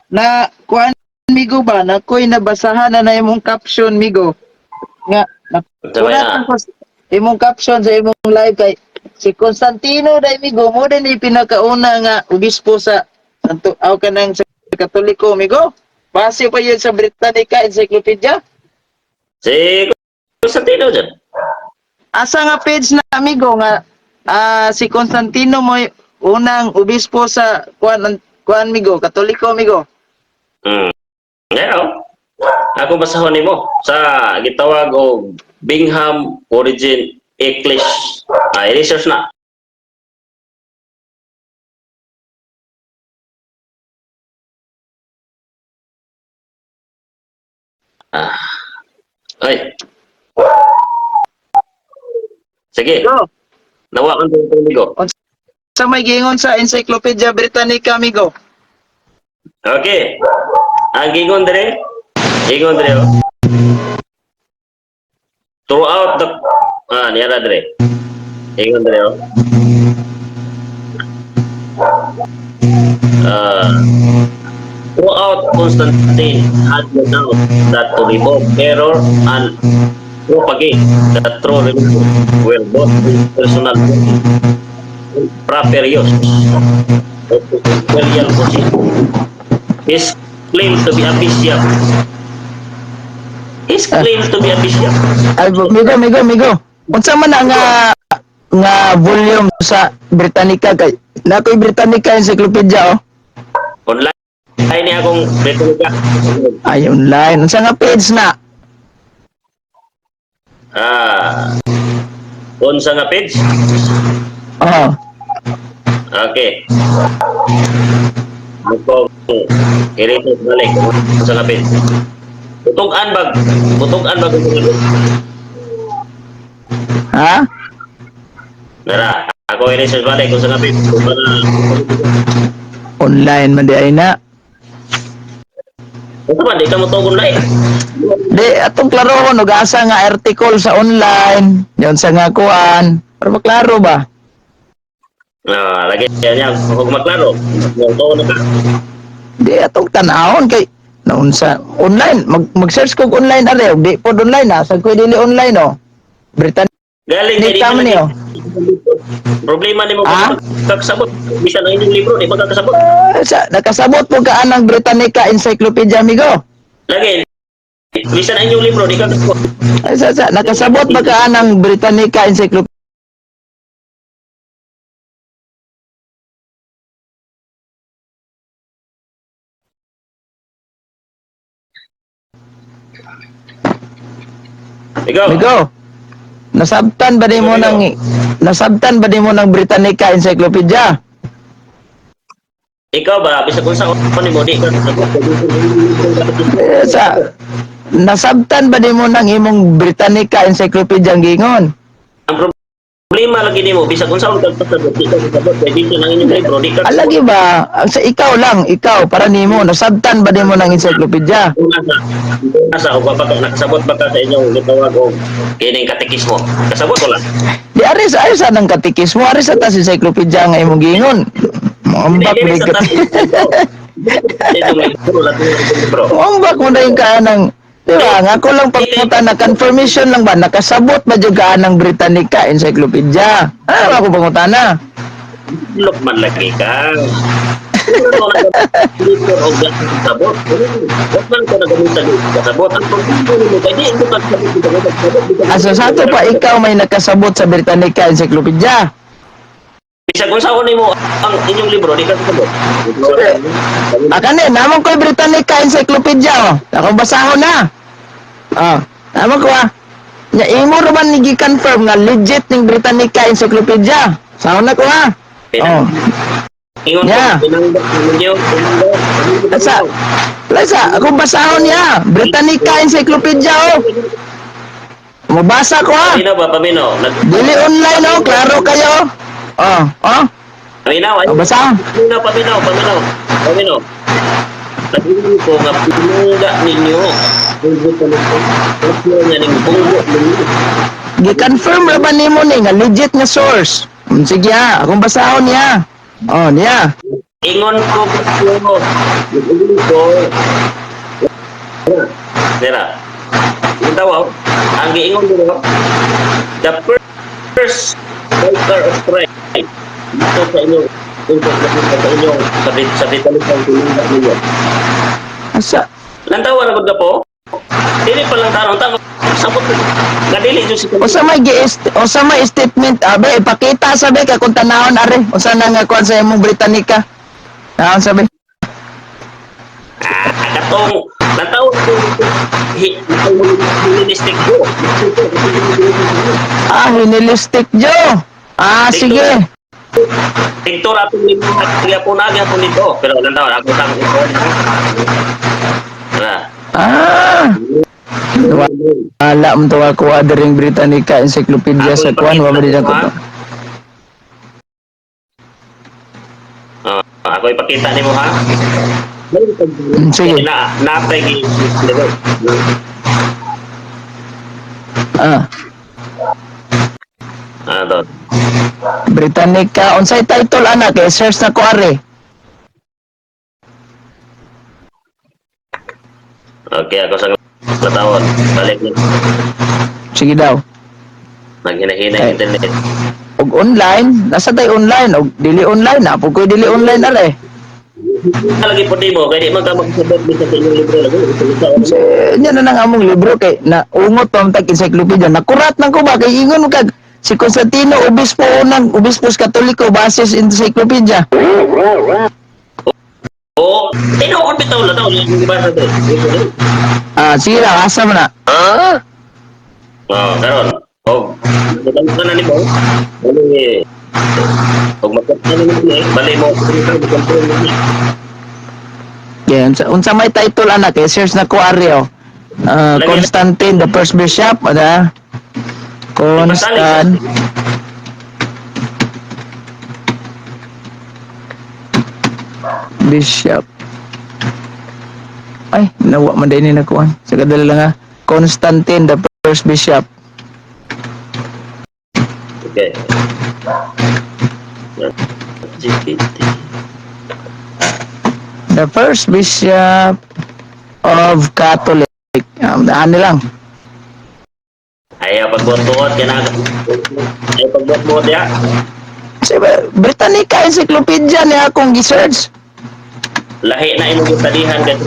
Na kuan migo ba na ko'y nabasahan na imong caption migo. Nga Sabay una na. lang ko imong caption sa imong live kay si Constantino dai migo mo din ni pinakauna nga obispo sa Santo aw kanang sa Katoliko migo. Base pa yun sa Britannica Encyclopedia. Si Constantino dyan. Asa nga page na amigo nga si Constantino mo unang obispo sa kuan migo, Katoliko migo. Hmm. Ngayon, ako basahon nimo sa gitawag og Bingham Origin English. I-research na. Ah. Ay. Sige, Migo, nawa ang ko. sa may gingon sa Encyclopedia Britannica amigo. Okay. Ang gingon dire oh. Throughout the niyara dire. Gingon dire oh. Throughout Constantine had announced that to remove error and propagate the true religion were both personal and proper use of the imperial position. His claim to be a bishop. His claim to be a bishop. Ay migo. Unsa man na nga volume sa Britannica kay nakoy Britannica Encyclopedia oh. Online ni akong Britannica. Ay online. Unsa nga page na? Unsa nga page? Oh. Okay. Ako irito balik unsa nga page. Butugan bag kung Ha? Nara, ako i-research balik kung sa nga page. Online man di ay na. Ito ba, di ka mo itong online. Di atong klaro no gasa nga article sa online. Yon sa nga kuan. Para maklaro ba? Lagi yan. Huwag maklaro. Ito na ka. Di atong tanawon kay naun sa online mag-search kog online are di pod online na sa ko dili online no. Britannica Galing kay di man man niyo. problema ni mo Ah? kakasabot. Bisan ang inyong libro, di ba kakasabot? Sa nakasabot po ka anang Britannica Encyclopedia amigo. Lagi, bisan ang inyong libro, di kakasabot. Ay, sa nakasabot ba ka anang Britannica Encyclopedia? Ikaw, Amigo. Nasabtan ba di mo ng Britannica Encyclopedia? ikaw ba, bisan kung sa ni mo, di kakasabot. Sa nasabtan ba di mo ng imong Britannica Encyclopedia ang gingon? Ang problema lagi ni mo, bisan kung sa kakasabot, di kakasabot. Kaya di ang inyong libro, di kakasabot. Alagi ba sa ikaw para nimo nasabtan ba di mo ng encyclopedia? Nasa o ba nakasabot ba ka sa inyong gitawag o kining katekismo? Kasabot ko lang. Di ari sa nang katikismo ari sa tas encyclopedia nga imong gingon. Mambak mo Hindi, sa libro. Mambak mo na yung kaanang di ba? Nga ko lang pagpunta na confirmation lang ba nakasabot ba jud kaanang Britannica Encyclopedia? Ano ako pangutana? Look man lagi ka. Dito o kasabot. Huwag man ka nagamit sa kasabot. Ang pagkakas mo, kaya di ito kasabot. Aso sa ato pa ikaw may nakasabot sa Britannica Encyclopedia. Bisa kung sa kunin mo ang inyong libro, di ka kasabot. Akane, namang ko'y Britannica Encyclopedia oh. Ako basahon na. Namang ko Nya imo ra man ni confirm nga legit ning Britannica Encyclopedia. Sahon na ko ha. Oh. Ingon Yeah. ko, ninyo. Lasa, ako basahon niya. Britannica Encyclopedia oh. Mabasa ko ha. Paminaw ba, paminaw? Dili online oh, klaro kayo. Paminaw, ay. Basa. Paminaw. Naging ko nga pinungga ninyo. Gi-confirm ra ba nimo ni nga legit nga source? Sige ha, akong basahon niya. Niya. ingon ko ko Nera. Yung tawaw, ang giingon ko, the first altar of Christ dito sa inyo, sa inyo, sa bitalisan tulungan ninyo. Asa? Lantawa na gud po. Dili pa lang tanong tanong. Sabot kadili jud si Usa may statement abe ipakita sabi ka kung tanawon are usa na nga kuan sa imong Britannica. Naon sabi? Katong lantawa ko hinilistik ko. Hinilistic Joe. Sige. Tiktor ato ni kaya po na po nito. Pero lantawa ako tang ito. Wala mo to ako adering Britannica encyclopedia sa kuan wa man ko to. Ako ipakita nimo ha. Sige. Na-apply gi. Dot. Britannica unsay title anak kay search na ko are. Okay, ako sa katawon. Balik na. Sige daw. Naghina-hina Okay. internet. Og online, nasa tay online og dili online na pud koy dili online are. Lagi po di mo, kaya di man ka magsabot sa inyong libro lagi. Nya na nang among libro kay na ungot pa tag encyclopedia. Nakurat nang ko ba kay ingon mo kag si Constantino Obispo unang Obispos Katoliko basis encyclopedia. Oo, tinuod bitaw na daw yung ibasa to. Sige lang, asa mo na. Karon. Butang ka na ni mo. Bali, pag magkakita na nito bali mo, control mo niya. Yan, unsa may title anak kay search na ko are. Constantine the first bishop, ada. Constant Bishop. Ay, nawa man din ni nakuan. Sa kadala lang ha. Constantine the first bishop. Okay. GPT. The first bishop of Catholic. Daan lang. Ayaw pagbuot-buot, kaya ayaw pagbuot-buot ya. Britannica Encyclopedia niya akong gi-search. Lahi na imong gitadihan kasi.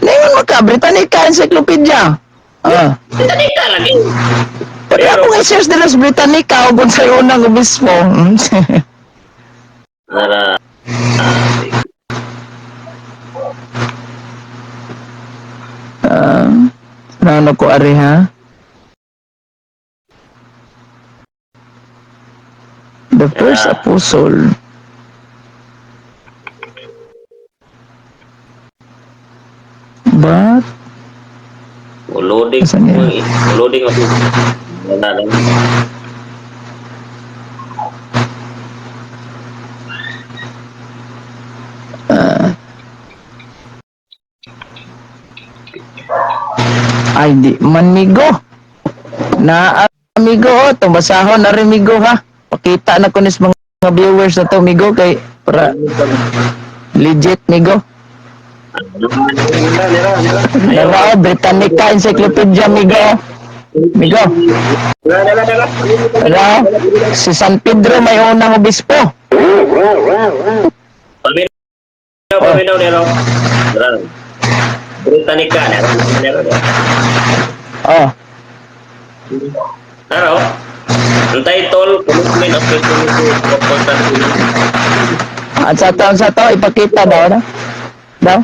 Ngayon mo ka, Britannica Encyclopedia. Tadi ka lagi. Pero ako i-search nila sa Britannica o kung sa unang obispo. Nara. Ano ko ari ha? The first apostle. But Loading. Asan yan? Loading ako. Wala lang. ay di manigo. Na amigo to basahon na rin migo ha. Pakita na ko nis mga viewers na to migo kay para legit migo. Nara Britannica Encyclopedia migo. Migo. Nara si San Pedro may unang obispo. Paminaw nero. Britannica nero. Nero. Ang title, Commitment of Christianity of Constantine. At sa to ipakita daw na. Daw?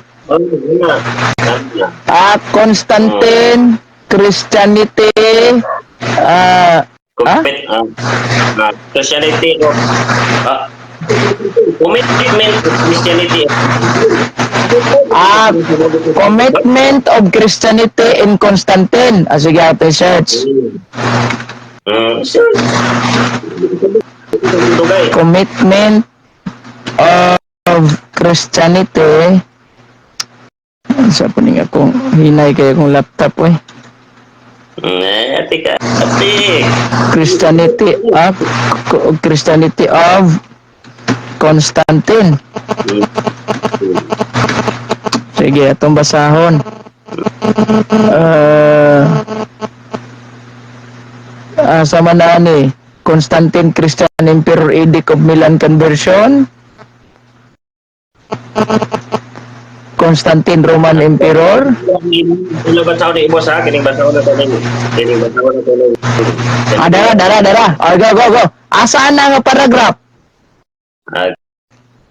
Constantine Christianity Christianity of Commitment of Christianity. Commitment of Christianity in Constantine. Sige, ate search. Commitment of Christianity. Sa po nga kung hinay kayo kong laptop Ate. Christianity of Constantine. Hmm. Sige, atong basahon. Sa manani, Constantine Christian Emperor Edict of Milan Conversion, Constantine Roman Emperor. Ano ba sa ni boss ha? Kining basaw na to ni. Kining basaw na to ni. Dara. Go. Asaan na nga paragraph?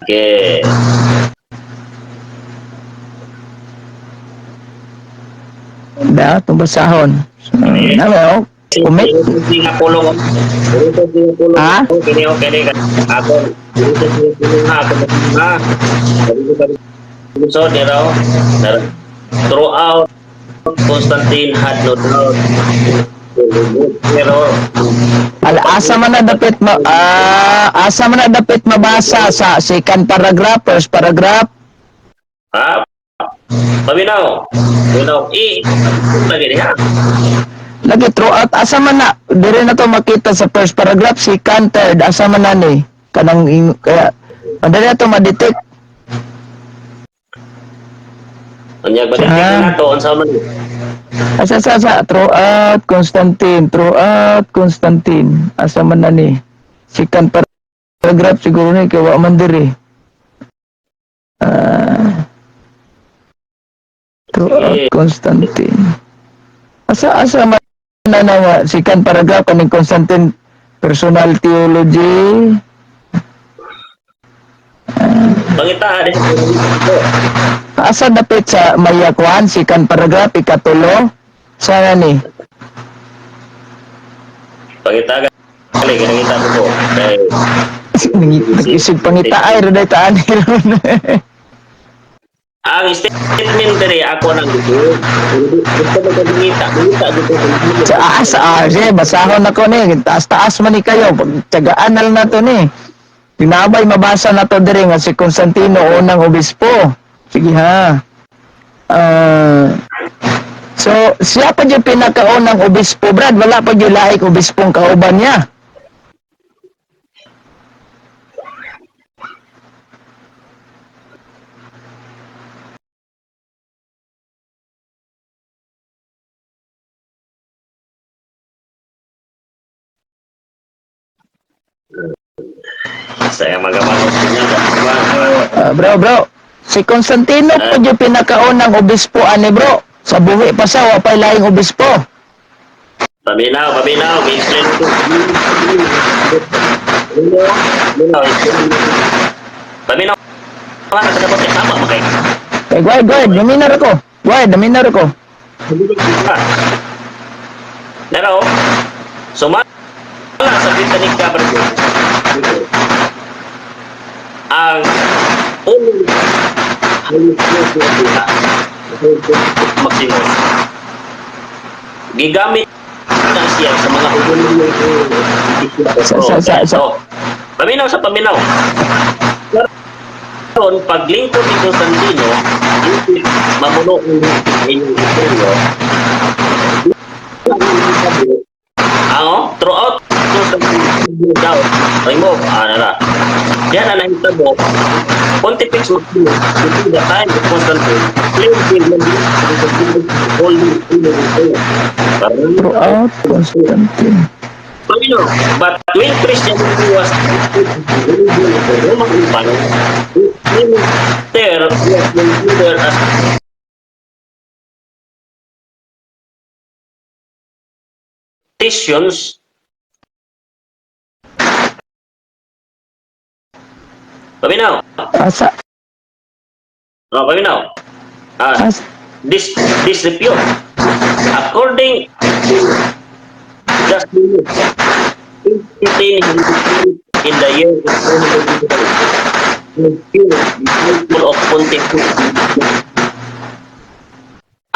Okay. Da, itong basahon. Ano, kumit. Hindi nga pulong. Ha? Kini ako. So, throughout, Constantine had no doubt. Pero, Asa man na dapit mabasa sa second paragraph, first paragraph. paminaw. Lagi niya. Lagi throughout asa man na dire na to makita sa first paragraph, second, third asa man na ni kanang kaya madali na to ma-detect. Anyag ba na to unsa man? Asa throughout Constantine asa man na ni second paragraph siguro ni kay wa man dire. Throughout Constantine asa man na nga second paragraph kaning Constantine personal theology. Pangita din. Asa dapit sa Maya Kwan, second paragraph, ikatulo. Sana ni? Pangita kali kinangita ko. Kay Nag-isig pangita ay roday taan ron. ang statement diri ako nang dito. Gusto mo gumita dito. Sa sige, basahon ako ni. Taas-taas man ni kayo. Pagtyagaan na lang na to ni. Pinabay mabasa na to diri nga si Constantino, unang obispo. Sige ha. So, siya pa yung pinakaunang obispo, Brad. Wala pa yung laik obispong kauban niya. Saya magamanos niya. Bro. Si Constantino pa yung pinakaunang obispo, ani bro. Sa buhi pa siya, wapay laing obispo. Paminaw, explain ko. Paminaw. Ano sa dapat tama makay? Go ahead. Daminar ako. Pero, sumala sa Britannic government, ang unang Maximus gigamit na siya sa mga hubungan paminaw. Karon paglingkod ni Constantino mamuno ang inyong imperyo throughout Constantino daw remove yan ang nahitabo Pontifex Maximus between the time of Constantine Throughout Constantine. But when Christianity was the Roman Empire, there was considered as Christians. Paminaw. Asa? Paminaw. This repute, according to just in the year of Pontifex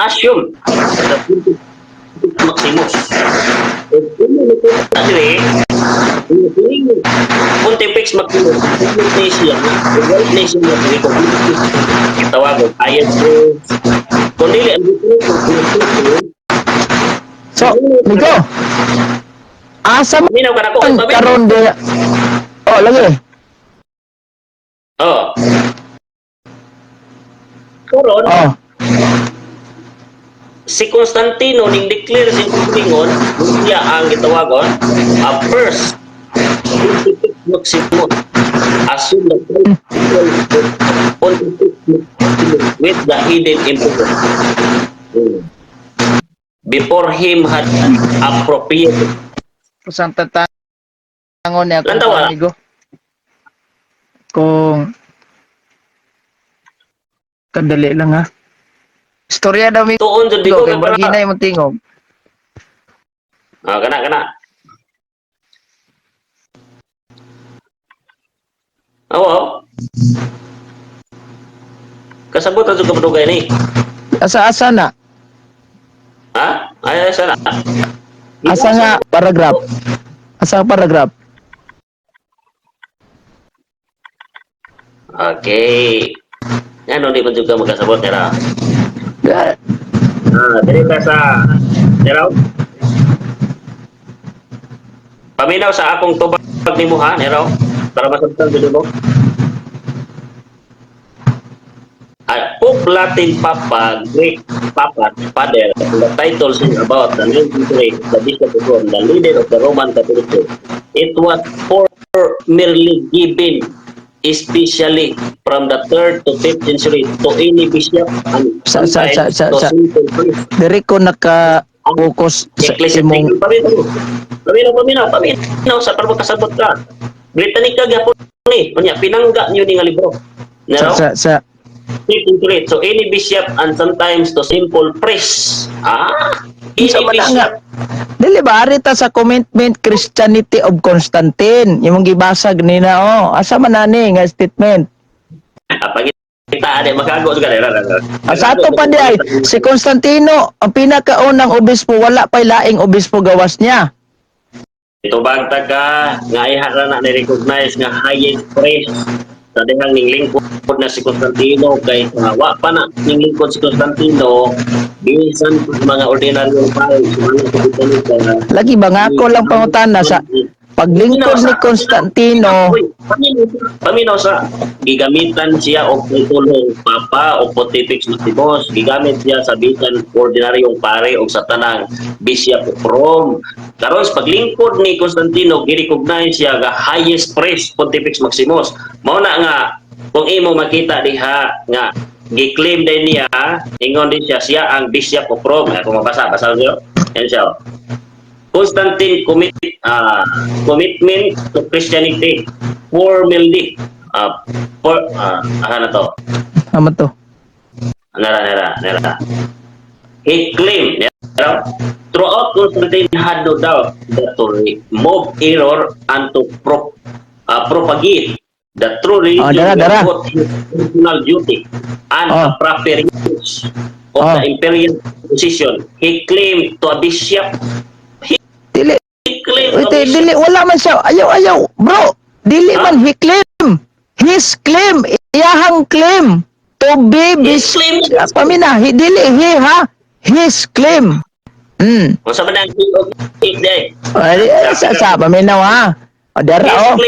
assume the Maximus. Anyway, Pontifex Maximus, the White Nation of the Republic, tawagan, ISO, kundi ang So, Nico, asa man minaw ka na ko, karon de. Oh, lagi. Oh. Karon, Oh. si Constantino ning declare si Pingon, siya ang gitawagon a first Maximus assume the with the hidden emperor. Before him had appropriated. Kusang tatangon niya kung Lantawa. amigo. Kung kadali lang ha. Istorya daw mi Tuon jud dito kay kay para. Barginay mo tingog. Kana. Oo. Kasabot ang juga padugay ni. Asa-asa na? Ha? Ay sana. Asa nga paragraph? Asa ang paragraph? Okay. Ano di pa juga magkasabot nila. Ga- Dili ka sa Neraw. Paminaw sa akong tubag nimo ha, Neraw. Para masabtan jud mo. Pope Latin Papa, Greek Papa, Father, the title sing about the 93, the Bishop of Rome, the leader of the Roman Catholic Church. It was formerly given, especially from the 3rd to 5th century, to any bishop and Sa- sometimes to sa- simple priest. Diri ko naka-focus sa imong Paminaw sa pagkasabot ka. Britannic ka gyapon ni, kunya pinangga niyo ni nga libro. Nero? sa So any bishop and sometimes to simple priest. Any Sa man nga. bishop. Dili ba arita sa commitment Christianity of Constantine imong gibasag nina asa man ani nga statement. Pag kita ade makago sa kanila. Sa ato pa di ay si Constantino ang pinakaunang obispo wala pay laing obispo gawas niya. Ito bagtag ka nga ihara na ni-recognize nga highest priest sa dihang ning lingkod na si Constantino kay wa pa na ning lingkod si Constantino bisan mga ordinaryong tao Lagi ba nga ako lang pangutana sa paglingkod ni Constantino paminaw sa gigamitan siya og titulong Papa o Pontifex Maximus, gigamit siya sa bisan ordinaryong pare o sa tanang Bishop of Rome. Karon sa paglingkod ni Constantino, gi-recognize siya nga highest priest Pontifex Maximus. Mao na nga kung imo makita diha nga gi-claim din niya, ingon din siya ang Bishop of Rome. Kung mabasa niyo, yan siya. Commitment to Christianity formally ano to? Amo to. Nara. He claimed throughout Constantine had no doubt that to remove error and to propagate the true religion dara. was both his personal duty and a proper use of the imperial position. He claimed to a bishop. Dili He claimed Wait, to a bishop. dili wala man siya. Ayaw. Bro, dili man he claim. His claim, iyahang claim to be His claim. pamina, dili he ha. His claim. Kung sa manang day. Sa paminaw ha. Dara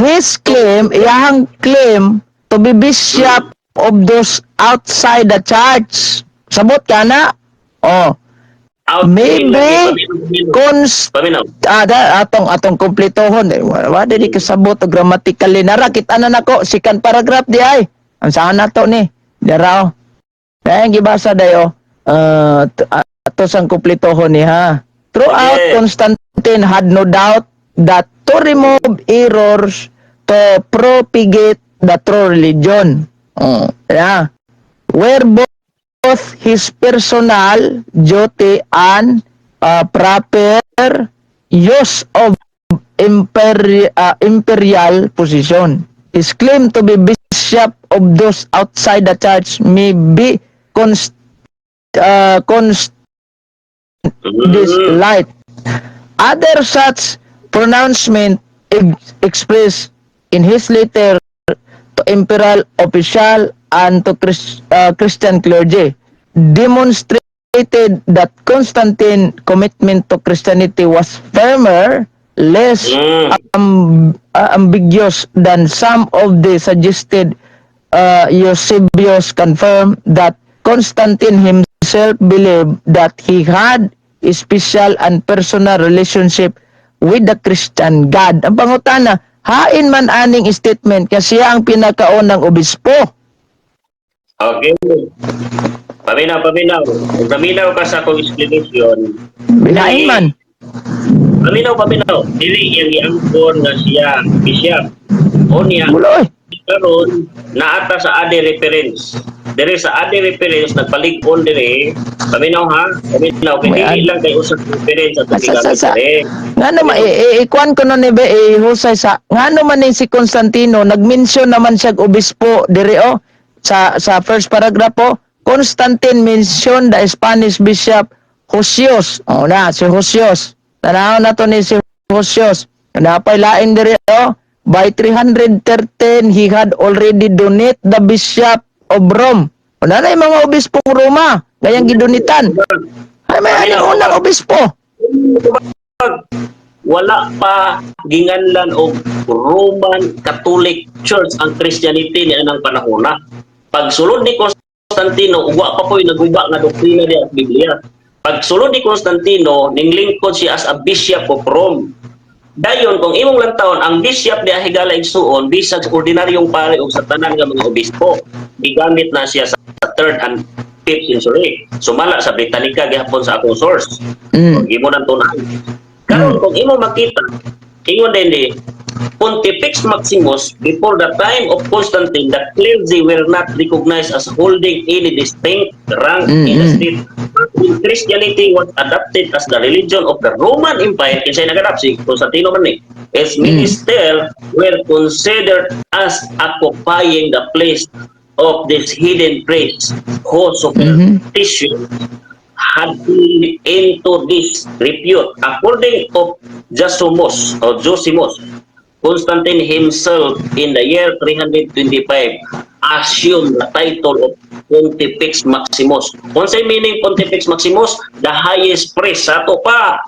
His claim, iyahang claim to be bishop of those outside the church. Sabot ka na? Maybe Paminaw. atong kumpletohon wa di kasabot og grammatically nara kita na nako second paragraph di ay ang saan nato ni dara dahil gibasa dayo ato sang kumpletohon ni ha throughout Constantine had no doubt that to remove errors to propagate the true religion where both his personal duty and proper use of imperial position. His claim to be bishop of those outside the church may be this light. Other such pronouncement expressed in his letter to imperial official and to Christian clergy demonstrated that Constantine commitment to Christianity was firmer, less ambiguous than some of the suggested. Eusebius confirmed that Constantine himself believed that he had a special and personal relationship with the Christian God. Ang pangutana, hain man aning statement kasi siya ang pinakaunang obispo. Okay. Paminaw. Kung paminaw ka sa akong explanation, Binain man. paminaw. Dili yang iangkon nga siya, bishop. O niya, Buloy. karon naata sa ade reference. Dire sa ade reference nagpalig-on dire. Paminaw ha. Paminaw kay dili lang kay usag reference at gigamit dire. Ngano ma ikuan ko no ni be husay sa ngano man ni si Constantino nag-mention naman siya obispo dire sa first paragraph po. Constantine mentioned the Spanish bishop Josios. Si Josios. Tanaw na to ni si Josios. Napay lain dire by 313 he had already donate the bishop of Rome. Una na yung mga obispong Roma, gayang gidunitan. Ay may aning unang obispo. Wala pa ginganlan og Roman Catholic Church ang Christianity niya ng panahon na. Pagsulod ni Constantino, wa pa po'y naguba nga doktrina niya at Biblia. Pagsulod ni Constantino, ninglingkod siya as a bishop of Rome. Dayon kung imong lantawon ang bishop di ahigala igsuon bisag ordinaryong pare o sa tanan nga mga obispo gigamit na siya sa 3rd and 5th century sumala sa Britannica gihapon sa akong source imo nang tunan karon kung imo makita ingon din Pontifex Maximus before the time of Constantine the clergy were not recognized as holding any distinct rank in the state. Christianity was adopted as the religion of the Roman Empire. Kinsay nag-adapt si Constantino man ni. Its minister were considered as occupying the place of this hidden priest whose superstition had into this repute. According to Josimus, Constantine himself in the year 325 assumed the title of Pontifex Maximus. Kung say meaning Pontifex Maximus, the highest priest. Sa ito pa,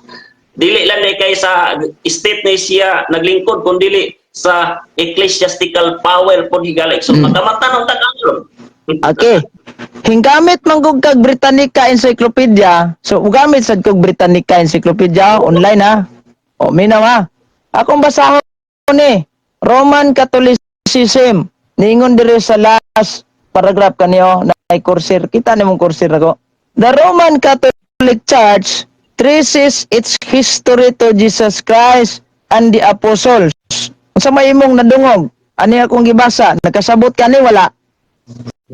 dili lang na kay sa state na siya naglingkod, kung dili sa ecclesiastical power po higalik. So, magamatan ng tagalog. Okay. Hinggamit manggug kag Britannica Encyclopedia. So, ugamit sad kog Britannica Encyclopedia online ha. O, minaw ha. Akong basahon ni Roman Catholicism. Ningon dire sa last paragraph kaniyo na ay kursir. Kita nimong kursir ako. The Roman Catholic Church traces its history to Jesus Christ and the apostles. Sa may imong nadungog, ani akong gibasa, nakasabot ka ni wala.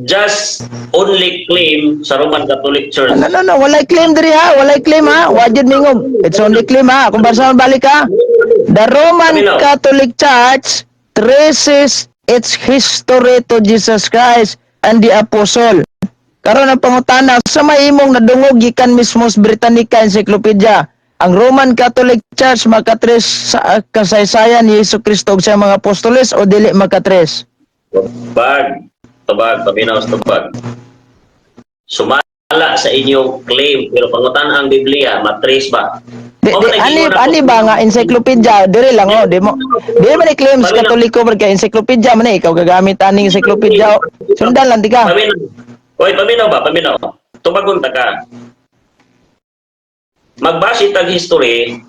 Just only claim sa Roman Catholic Church. No, walay claim diri ha, walay claim ha. Wajud mingog. It's only claim ha. Kung basa balik ha. The Roman Catholic Church traces its history to Jesus Christ and the apostle. Karon ang pangutana sa may imong nadungog gikan mismo sa Britannica Encyclopedia. Ang Roman Catholic Church makatres sa kasaysayan ni Jesucristo ug sa mga apostoles o dili makatres? Tubag, paminaw sa tubag. Sumala sa inyong claim, pero pangutan ang Biblia, matrace ba? Ani ba nga encyclopedia dire lang di mo man i-claim sa Katoliko ka encyclopedia man ikaw gagamit aning encyclopedia sundan lang di ka. Paminaw ba? Tubagon ta ka. Magbase tag history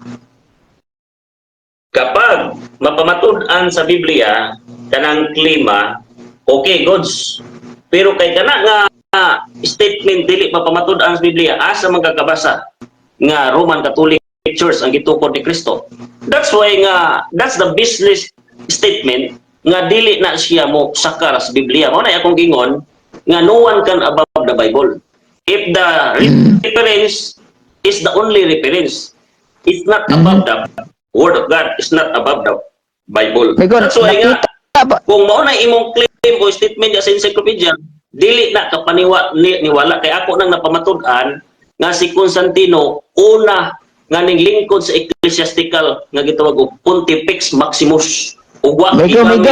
kapag mapamatud-an sa Biblia kanang klima. Okay, goods. Pero kay kana nga statement dili mapamatud-an sa Biblia asa magkakabasa nga Roman Catholic Church ang gitukod ni Kristo. That's why nga that's the business statement nga dili na siya mo sakar sa Biblia. Mao na akong gingon nga no one can above the Bible. If the reference is the only reference, it's not above the Word of God. It's not above the Bible. That's why nga kung mao na imong claim o statement sa encyclopedia, dili na niwala kay ako nang napamatud-an nga si Constantino una nga ning lingkod sa ecclesiastical nga gitawag og Pontifex Maximus. Ug wa gigamit.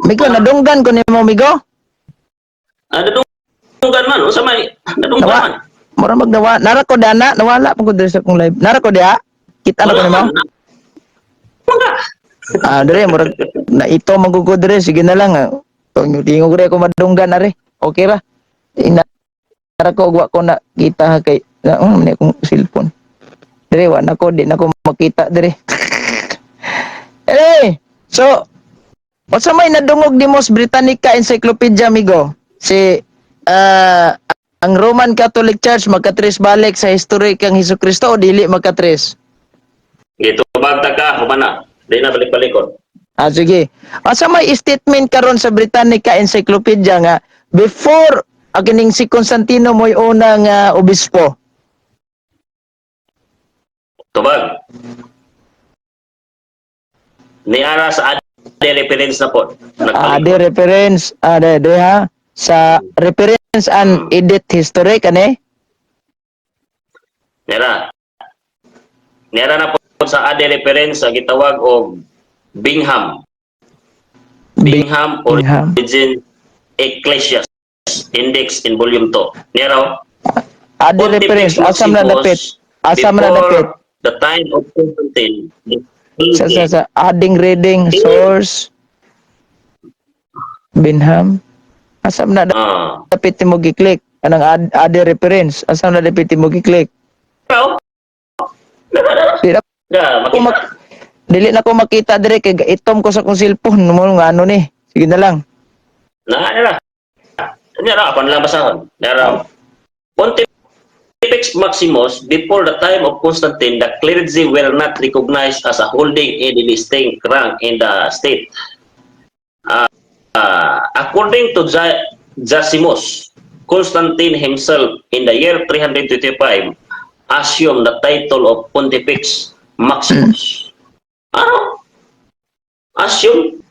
Migo nadunggan ko nimo migo. Nadunggan man unsa may nadunggan man. Mura magnawa. Nara ko dana, nawala pa ko diri sa kong live. Nara ko dia. Kita na ko nimo. Dire mura na ito magugod dire, sige na lang. Tingog dire ko madunggan are. Okay ra. Nara ko wa ko na kita kay na ni akong cellphone. Dire wa na ko di na ko makita dire. So what's may nadungog ni Mos Britannica Encyclopedia amigo? Si ang Roman Catholic Church magkatres balik sa history kang Hesukristo o dili magkatres? Gito bagta ka, humana. Di na balik-balikon. Sige. Asa may statement karon sa Britannica Encyclopedia nga before kining si Constantino mo'y unang obispo. Tubag. Ni ara sa ade reference na po. Ade reference, ade ha sa reference and edit history kani. Nera na po sa ade reference sa gitawag og Bingham Origin Ecclesiastes Index in Volume 2. Nero. Ade reference asam na dapit. Asam na dapit. The time of Constantine. Sa adding reading source Bingham. Asam na dapit mo gi-click anang ade reference. Asam na dapit mo gi-click. Dili na ko makita dire kay itom ko sa kong cellphone mo nga ano ni. Sige na lang. Nara apan lang basahon. Nara. Pontifex Maximus, before the time of Constantine, the clergy were not recognized as a holding any distinct rank in the state. According to Zosimus, Constantine himself in the year 325 assumed the title of Pontifex Maximus. Ano? Assume?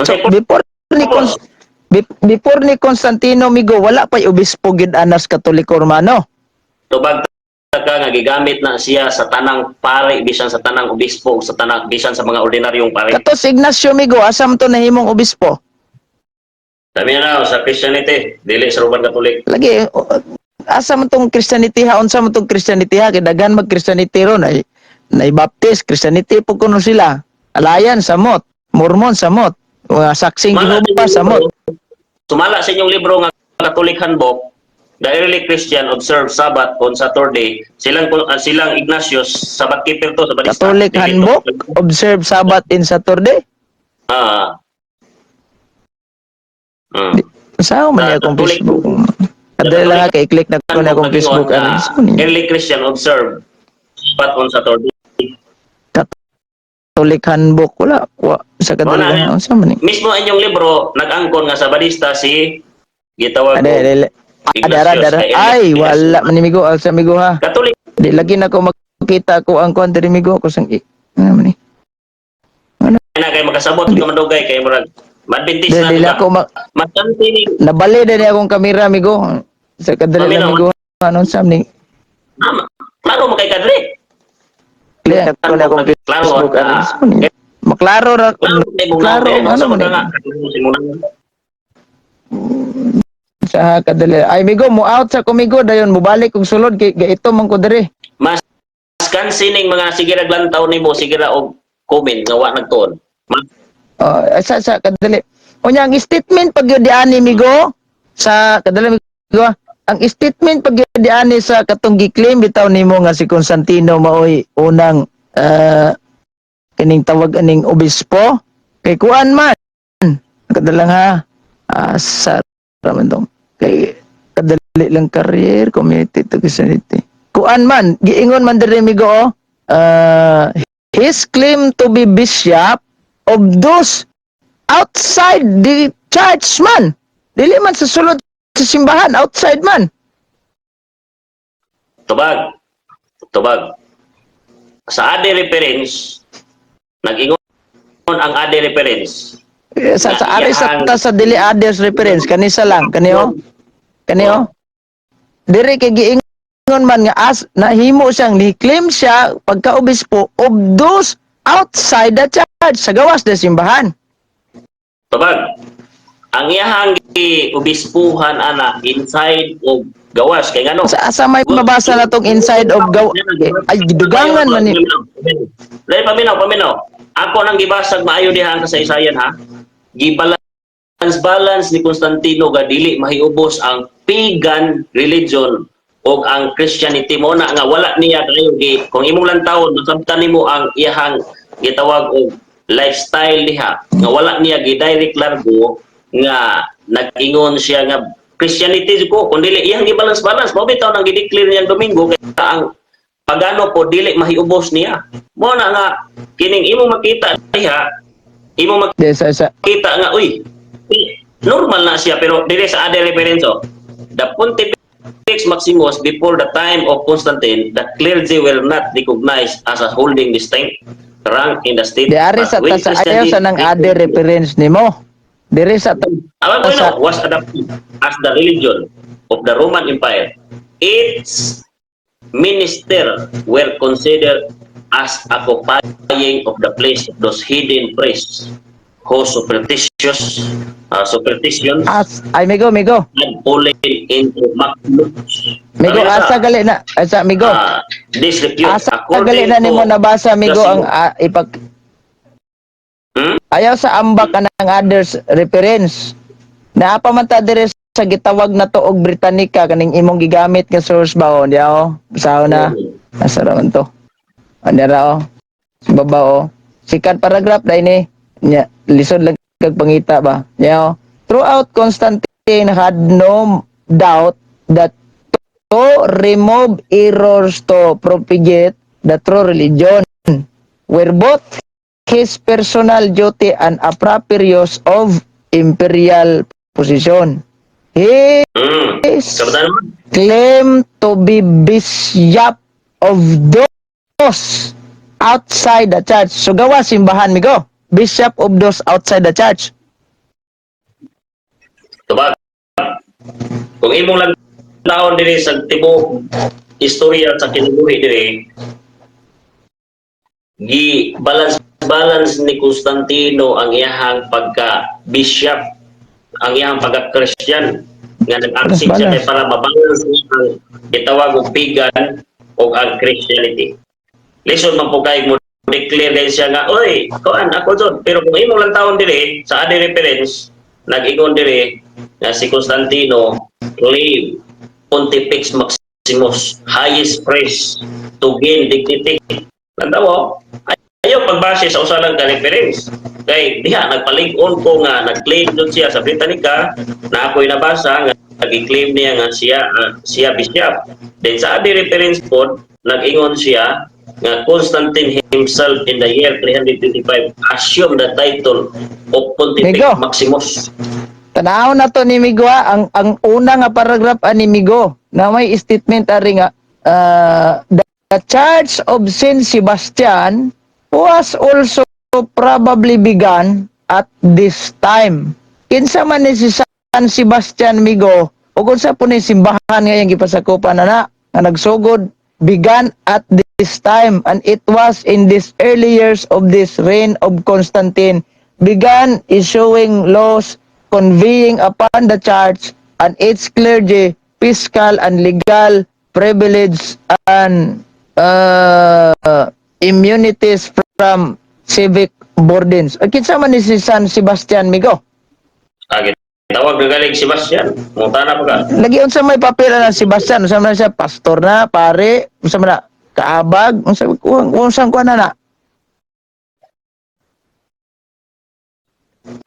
So, before ni Constantino migo wala pa obispo gid anas Katoliko Romano. Tubag ka nga gigamit na siya sa tanang pare bisan sa tanang obispo sa tanang bisan sa mga ordinaryong pare. Katos Ignacio migo asam to nahimong obispo. Dami na sa Christianity, dili sa Roman Catholic. Lagi asam tong Christianity ha unsa man tong Christianity ha kay daghan mag Christianity ron ay Baptist Christianity pug kuno sila. Alayan samot, Mormon samot, saksing Jehovah samot. Sumala sa inyong libro nga Catholic Handbook, the early Christian observe Sabbath on Saturday. Silang Ignatius, Sabbath keeper to sa Batista. Catholic Handbook, observe Sabbath in Saturday? Saan man akong Facebook? Kadala kay click na ko na akong Facebook. Early Christian observe Sabbath on Saturday. Catholic Handbook wala sa kadalahan unsa man ni mismo inyong libro nag-angkon nga sa Batista si gitawag Adara ay wala man ni migo sa migo ha Catholic di lagi na ko makita ko ang kon diri migo ko sang ano man ni na kay makasabot ka madugay kay murag Adventist na dili ako masanti nabali na akong kamera migo sa kadalahan migo anon sam ni klaro mo kay kadre Clear ko na akong Facebook maklaro ra klaro ano man sa kadali ay migo mo out sa kumigo dayon mo balik og sulod kay ito man ko diri mas kansining mga sige naglantaw nimo sige ra og comment nga wa nagtuon sa kadali unya ang statement pag yun ani migo sa kadali migo ang statement pag ani sa katong gi-claim bitaw nimo nga si Constantino maoy unang kining tawag aning obispo kay kuan man kadalang ha sa raman dong kay kadali lang career community to Christianity kuan man giingon man diri migo his claim to be bishop of those outside the church man dili man sa sulod sa simbahan outside man tubag sa ade reference nag-ingon ang ade reference sa ari sa dili ade reference kanisa lang kaniyo diri kay giingon man nga as nahimo siyang ni-claim siya pagka-obispo of those outside the church sa gawas de simbahan tubag ang iyahang obispuhan ana inside of gawas kay ngano. Asa may mabasa na tong inside of ay gidugangan man ni. Dahil paminaw. Ako nang gibasag maayo diha ang kasaysayan ha. Gibalance ni Constantino ga dili mahiubos ang pagan religion o ang Christianity mo na nga wala niya kayo kung imong lang taon masamtan nimo ang iyahang gitawag og lifestyle diha nga wala niya gi-direct largo nga nag-ingon siya nga Christianity ko kun dili iyang gibalance mo bitaw nang gi-declare niyang Domingo kaya ang pagano po dili mahiubos niya mo na nga kining imong makita diha imong makita nga uy normal na siya pero dili sa other reference the Pontifex Maximus before the time of Constantine the clergy were not recognized as a holding distinct rank in the state. Diari sa ayaw sa nang other reference nimo. Diri sa was adopted as the religion of the Roman Empire. Its minister were considered as occupying of the place of those hidden priests whose superstitions ay migo had fallen into Maximus. migo asa gali na asa migo Disrepute asa gali na nimo nabasa migo ang ipag ayaw sa ambak ka ng others reference na pa man ta dire sa gitawag na to og Britannica kaning imong gigamit nga source ba diaw basaho na asa ra man to ano ra baba sikat paragraph dai ni nya lisod lang kag pangita ba nya throughout Constantine had no doubt that to remove errors to propagate the true religion were both his personal duty and a proper use of imperial position. He claimed to be bishop of those outside the church. So gawa simbahan migo. Bishop of those outside the church. Tubag. Kung imong lang taon diri sa tibok istorya sa kinabuhi diri balance ni Constantino ang iyahang pagka-bishop, ang iyahang pagka-Christian nga nag-accept siya kay para mabalance ang gitawag og pagan o ang Christianity. Listen man po kayo mo declare din siya nga, oy, kuan ako dyan. Pero kung imo lang taon dire sa other reference, nag-ingon dire na si Constantino claim Pontifex Maximus highest praise to gain dignity. Nandaw, ayaw pagbase sa usalang ka reference. Kay diha nagpalig-on ko nga nag-claim doon siya sa Britannica na ako'y nabasa nga nag-claim niya nga siya bishop. Then sa other reference po, nag-ingon siya nga Constantine himself in the year 325 assumed the title of Pontifex Maximus. Tanaw na to ni Migo ang una nga paragraph ni Migo na may statement ari nga the Church of Saint Sebastian was also probably begun at this time. Kinsa man ni si San Sebastian Migo ug unsa po ni simbahan nga yang gipasakupan na nagsugod began at this time, and it was in these early years of this reign of Constantine began issuing laws conveying upon the church and its clergy fiscal and legal privilege and immunities from civic burdens. Kinsa man ni si San Sebastian Migo? Tawag na galing Sebastian. Mutana pa ka. Lagi unsa may papel na Sebastian, unsa man siya pastor na, pare, unsa man na kaabag, unsa kuan na.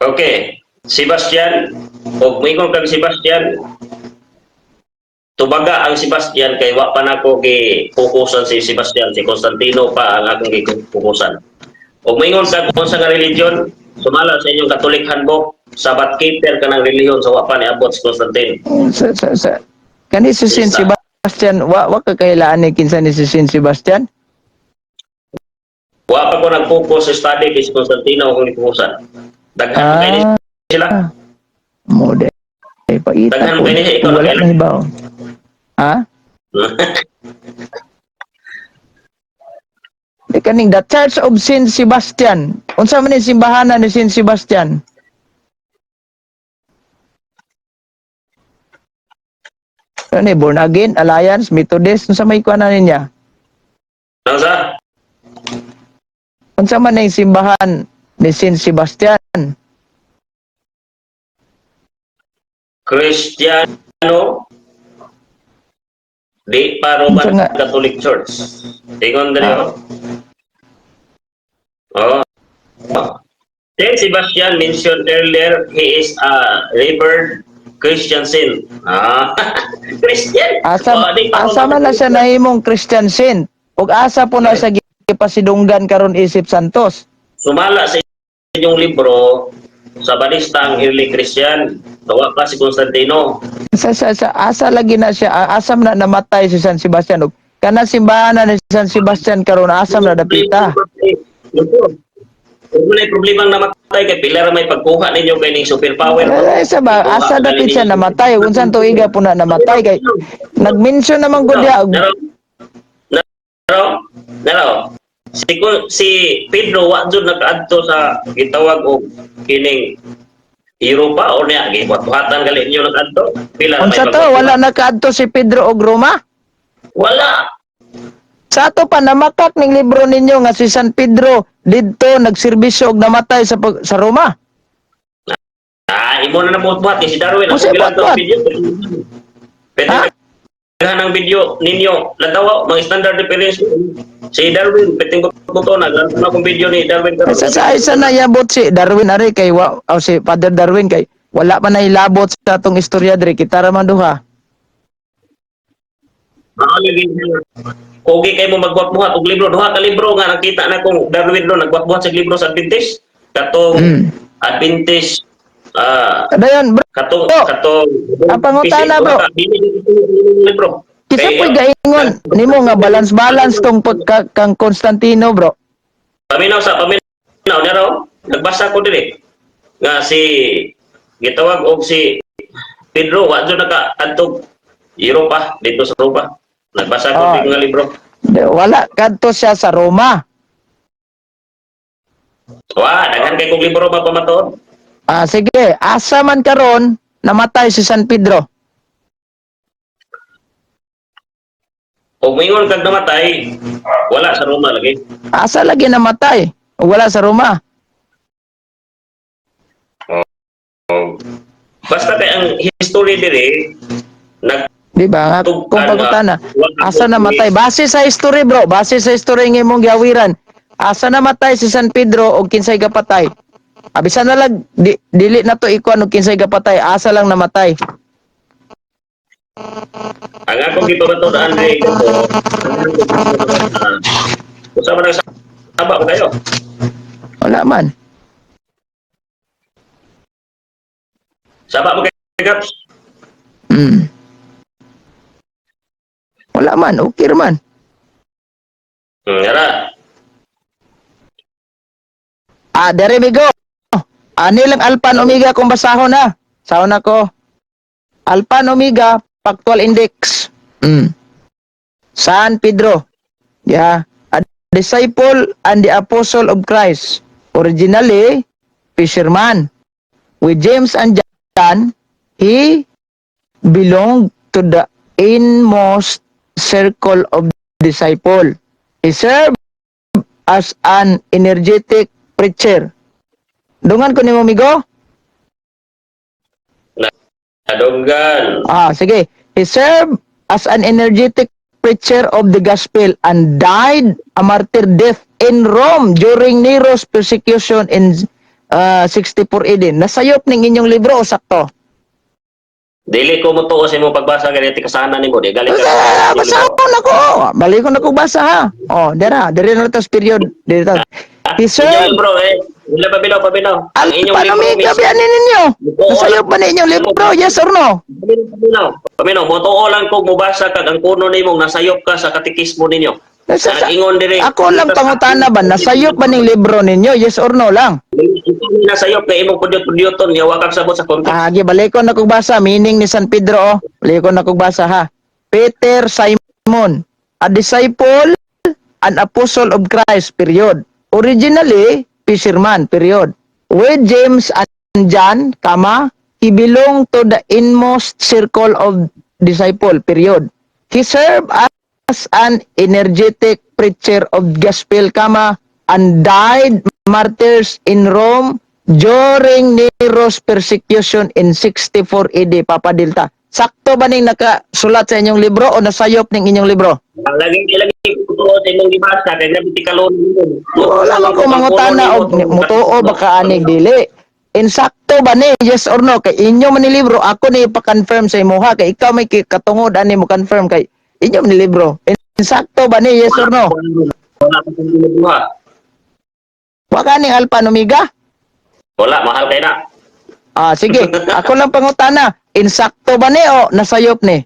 Okay. Sebastian, og moingon kang Sebastian. Tubaga ang Sebastian kay wa pa nako gi fokusan si Sebastian, si Constantino pa ang akong gifokusan. Og moingon sa unsa nga religion, sumala sa inyong Catholic handbook, Sabat keeper ka ng relihiyon sa wapa ni abot si Constantine. Kani si Saint Sebastian, wa ka kailaan ni kinsa ni si Saint Sebastian? Wa pa ko nag-focus sa study kay si Constantino akong ipukusan. Daghan kay ni sila. Mode. Paita Daghan ko. kay ni ikaw Wala na hibaw. Ha? Kaning the Church of Saint Sebastian. Unsa man ni simbahanan ni Saint Sebastian? Ano ni Born Again, Alliance, Methodist, unsa may kuan na niya? Ano sa? Unsa man ang simbahan ni Saint Sebastian? Kristiyano, di pa Unsa Roman nga? Catholic Church. Tingon dali oh. Oh. Saint Sebastian mentioned earlier, he is a revered Christian saint. Ah, Christian. Asa, Oh, di pa asa man na siya nahimong Christian saint. Ug asa po na sa gipasidunggan karon isip Santos. Sumala sa inyong libro sa balista ang early Christian. Tawa pa si Constantino. Asa lagi na siya, asam na namatay si San Sebastian. Ug kana simbahan na ni San Sebastian karon asam na dapita. Kung wala problema namatay kay pila ra may pagkuha ninyo kay ning superpower. Sa ba, asa dapit siya namatay. Ug unsan tuiga po na namatay kay nag-mention naman gud diha. Naro. Si Pedro wa jud nakaadto sa gitawag og kining Europa o niya gibuhat-buhatan gali inyo nakaadto. Pila ra may Unsa to wala nakaadto si Pedro og Roma? Wala. Sa ato pa namakak ning libro ninyo nga si San Pedro didto nagserbisyo og namatay sa Roma. Ah, imo na nabuhat-buhat kay si Darwin O, si bilang buhat-buhat. video. Pwede Ha? ng video ninyo latawa mga standard reference si Darwin pwedeng buto na kung video ni Darwin karon. Sa isa na yabot si Darwin ari kay si Father Darwin kay wala pa na ilabot sa atong istorya diri kita ra man duha. Kogi kay mo magbuhat-buhat og libro, duha ka libro nga nakita na kung Darwin do nagbuhat-buhat sa libro sa Adventist katong Adventist Dayon bro. katong Ang pangutana, bro. libro. Kisa po'y gaingon nimo nga balance tong kang Constantino bro. Paminaw na raw nagbasa ko diri nga si gitawag og si Pedro wa jud naka-adtog Europa dito sa Europa. Nagbasa ko diri nga libro. Wala kadto siya sa Roma. Wa daghan kay kog libro mapamatuod. Sige, asa man karon namatay si San Pedro. Kung mingon kag namatay, wala sa Roma lagi. Asa lagi namatay? Wala sa Roma. Oh. Basta kay ang history diri nag Di ba? Kung pagutana, asa namatay? Base sa history bro, base sa history ng imong giawiran. Asa namatay si San Pedro o kinsay gapatay? Abisan na lang, dili na to ikuan o kinsay gapatay, asa lang namatay. ang akong gipabatudan diri ko. Usa man saba ko kayo. Wala man. Saba mo kay Gaps. Wala man, okay man. Yara. There we go. Ani lang Alpha and Omega kung basahon na. Sahon ako. Alpha and Omega, factual index. San Pedro. Yeah. A disciple and the apostle of Christ. Originally, fisherman. With James and John, he belonged to the inmost circle of disciple. He served as an energetic preacher. Dungan ko nimo migo? Adonggan. Sige. He served as an energetic preacher of the gospel and died a martyr death in Rome during Nero's persecution in 64 AD. Nasayop ning inyong libro o sakto? Dili ko mo tuo sa imong pagbasa kay ti kasanan nimo di galing Basahon ako. Balik ko na ko basa ha. Diri na tos period. Dito. He Inyong served libro wala pabinaw. Ang inyong Alpha and libro Omega biyan ninyo. Nasayop ba ninyong libro? Yes or no? Paminaw, mo tuo lang kog mobasa kag ang kuno nimo nasayop ka sa katikismo ninyo. Nag-ingon diri. Ako lang pangutana ba, nasayop ba ning libro ninyo? Yes or no lang? Nasayop kay imong pudyot-pudyoton nga wa kang sabot sa konteksto. Balik ko na kong basa, meaning ni San Pedro, balik ko na kong basa ha. Peter Simon, a disciple and apostle of Christ, period. Originally, fisherman, period. With James and John, he belonged to the inmost circle of disciple, period. He served as an energetic preacher of gospel, and died martyrs in Rome during Nero's persecution in 64 AD, Papa Dilta. Sakto ba ning nakasulat sa inyong libro o nasayop ning inyong libro? Lagi ko sa imong gibasa kay nabi tikalon mo. Wala man ko mangutana og mutuo baka anig dili. Insakto ba ni, yes or no? Kay inyo man ni libro, ako ni pa-confirm sa imuha. Kay ikaw may katungod ani mo confirm kay inyo man ni libro. Insakto ba ni, yes or no? Wala pa kang ginubuha. Waka ning Alpha and Omega? Wala, mahal kay na. Sige. Ako lang pangutana. Insakto ba ni o nasayop ni?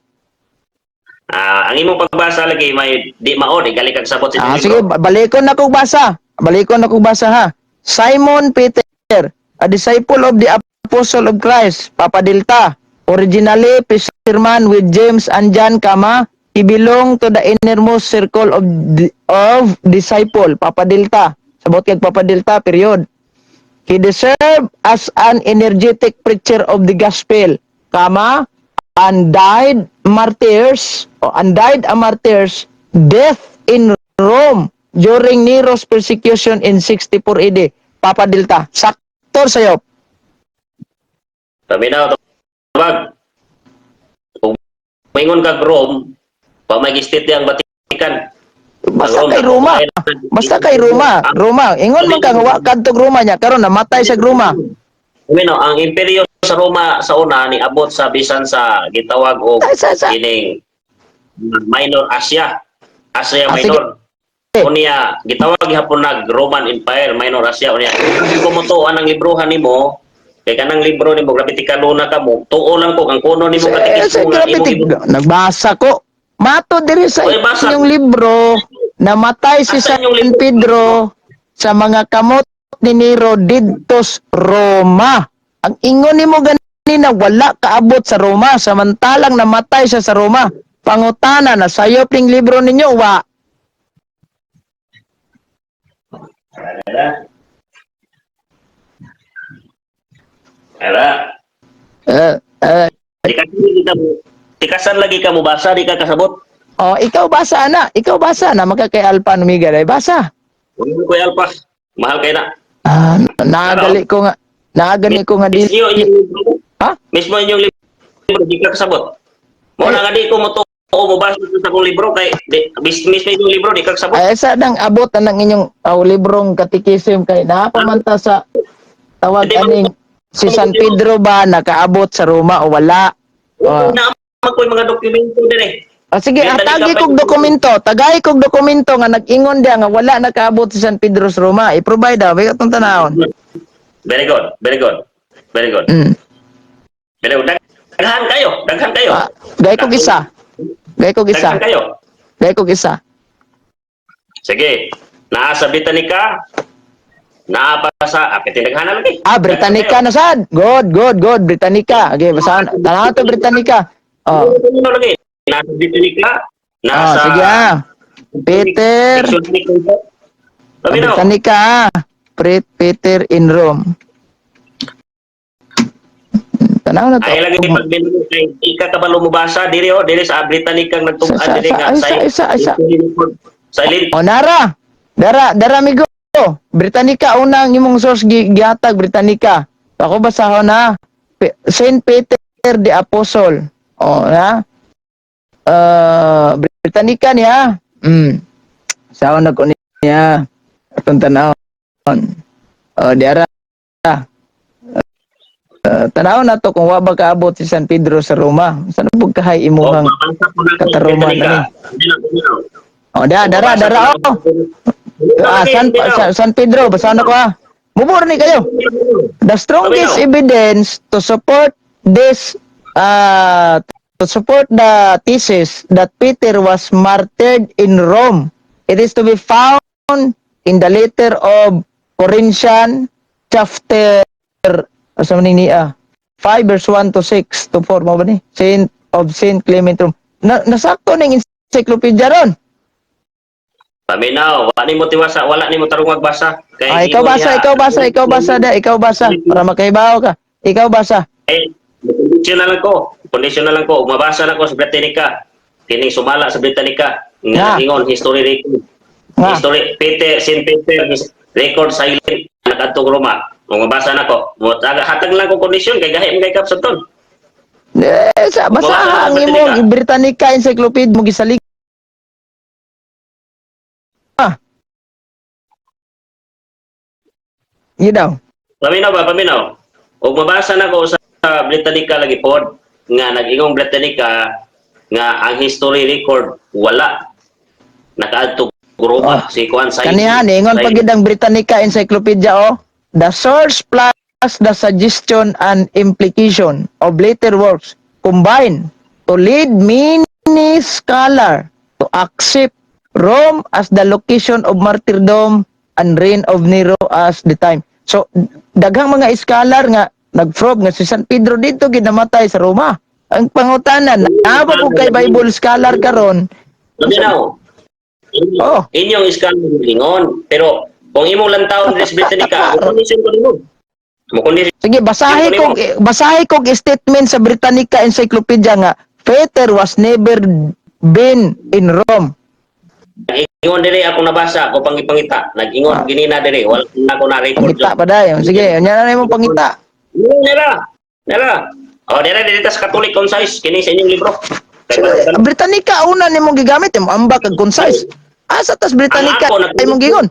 Ang imong pagbasa lagi may di maod, gali kag sabot sa imong Sige, libro. balikon na kong basa. Balikon na kong basa ha. Simon Peter, a disciple of the Apostle of Christ, Papa Dilta, originally fisherman with James and John, he belonged to the innermost circle of disciple, Papa Dilta. Sabot kay Papa Dilta, period. He served as an energetic preacher of the gospel, and died a martyr's death in Rome during Nero's persecution in 64 AD. Papa Dilta, sakto sa'yo. Paminaw tabag. Kung maingon kag Rome, pamag-state ang Vatican. Basta kay Roma. Basta kay Roma. Roma. Ingon man kang wa kadtog Roma niya karon namatay sa Roma. Paminaw, ang imperyo sa Roma sa una ni abot sa bisan sa gitawag og ining Minor Asia. Asia Minor. Unya gitawag gihapon nag Roman Empire, Minor Asia unya. Kung mutuan ang librohan nimo, kay kanang libro nimo grabe tikaluna ka mo. Tuo lang ko ang kuno nimo katikis mo nga imo. Nagbasa ko. Mato diri sa inyong libro, namatay si San Pedro sa mga kamot ni Nero didtos Roma. Ang ingon nimo ganina wala kaabot sa Roma, samantalang namatay siya sa Roma. Pangutana na sayop ning libro ninyo wa. Ara. Tikasan lagi ka mo basa, di ka kasabot. Ikaw basa na. Ikaw basa na. Magkakay Alpha and Omega na. Basa. Huwag ko Alpas. Mahal kayo na. Naagali ko nga. Naagali ko nga Mismo dili. inyong libro. Ha? Mismo inyong libro, di ka kasabot. Muna nga di ko mo to mo basa sa kong libro kay mismo inyong libro, di ka kasabot. Ay, sa nang abot na ng inyong librong katikisim kay napamanta sa tawag aning si San Pedro ba nakaabot sa Roma o wala? Naman ko yung mga dokumento din eh. Sige, tagay kog dokumento. Tagay kog dokumento nga nag-ingon dia nga wala nakaabot si San Pedro sa Roma. I-provide daw. Bayo itong tanahon. Very good. Very good. Very good. Very good. Daghan kayo. Daghan kayo. Gay kog isa. Gay kog isa. Daghan kayo. Gay kog isa. Sige. Naa sa Britannica. Naa pa sa tinaghanan lagi. Britannica na sad. Good. Britannica. Okay, basahan. Tanaw to Britannica. Ano lagi? Nasa Britannica. Nasa... Sige Peter. Britannica. Peter in Rome. Tanaw na to. Ay lagi pag binuno kay ika ka ba lumubasa diri sa Britannica nagtungad diri nga sa ilin. Nara. Dara migo. Britannica unang imong source gihatag Britannica. Ako basahon na Saint Peter the Apostle. Na. Britannica niya. Saan na ko niya. Atong tanawon. Diara. Tanaw na to kung wa ba kaabot si San Pedro sa Roma. Saan pug kahay imuhang kataruma na ni. Dara. San Pedro, basahan ako ha. Mubor ni kayo. The strongest evidence to support this to support the thesis that Peter was martyred in Rome. It is to be found in the letter of Corinthians chapter 5 verse 1 to 6 to 4 mo ba ni? Saint Clement Rome. Nasakto ning encyclopedia ron. Paminaw, wala ni mo tarong magbasa. Ikaw basa para makaibaw ka. Ikaw basa. Kondisyon na lang ko. Mabasa na ko sa Britannica. Kining sumala sa Britannica. Nga. Nga ingon, history record. Nga. History, St. Peter, record silent, nakadtong Roma. Kung mabasa na ko, hatag lang ko kondisyon, kay gahi mga kapsaton. Sa basahan imo Britannica Encyclopedia mo gisalig. Yun daw. Paminaw. Kung mabasa na ko sa Britannica lagi pod, nga nag-ingong Britannica, nga ang history record, wala. Nakaadtong Roma, si Juan Sainz. Kanihan, ingon pagid ang Britannica Encyclopedia the source plus the suggestion and implication of later works combine to lead many scholar to accept Rome as the location of martyrdom and reign of Nero as the time. So, daghang mga scholar nga nag-probe nga si San Pedro dito ginamatay sa Roma. Ang pangutanan, naaba po kay Bible scholar karon. Paminaw. Oh. Inyong scholar lingon, pero kung imong lantaon sa Britannica, kondisyon ko nimo. Mo kondisyon. Sige, basahi kog statement sa Britannica Encyclopedia nga Peter was never been in Rome. Nag-ingon dire ako nabasa, ako pangipangita. Nag-ingon ginina dire, wala na ako na record. Pangita pa dayon. Sige, nya na imong pangita. Nera. Oh, dito sa Catholic Concise, kini sa inyong libro. Ang Britannica una nimong gigamit imong ambak kag concise. Asa tas Britannica imong gingon?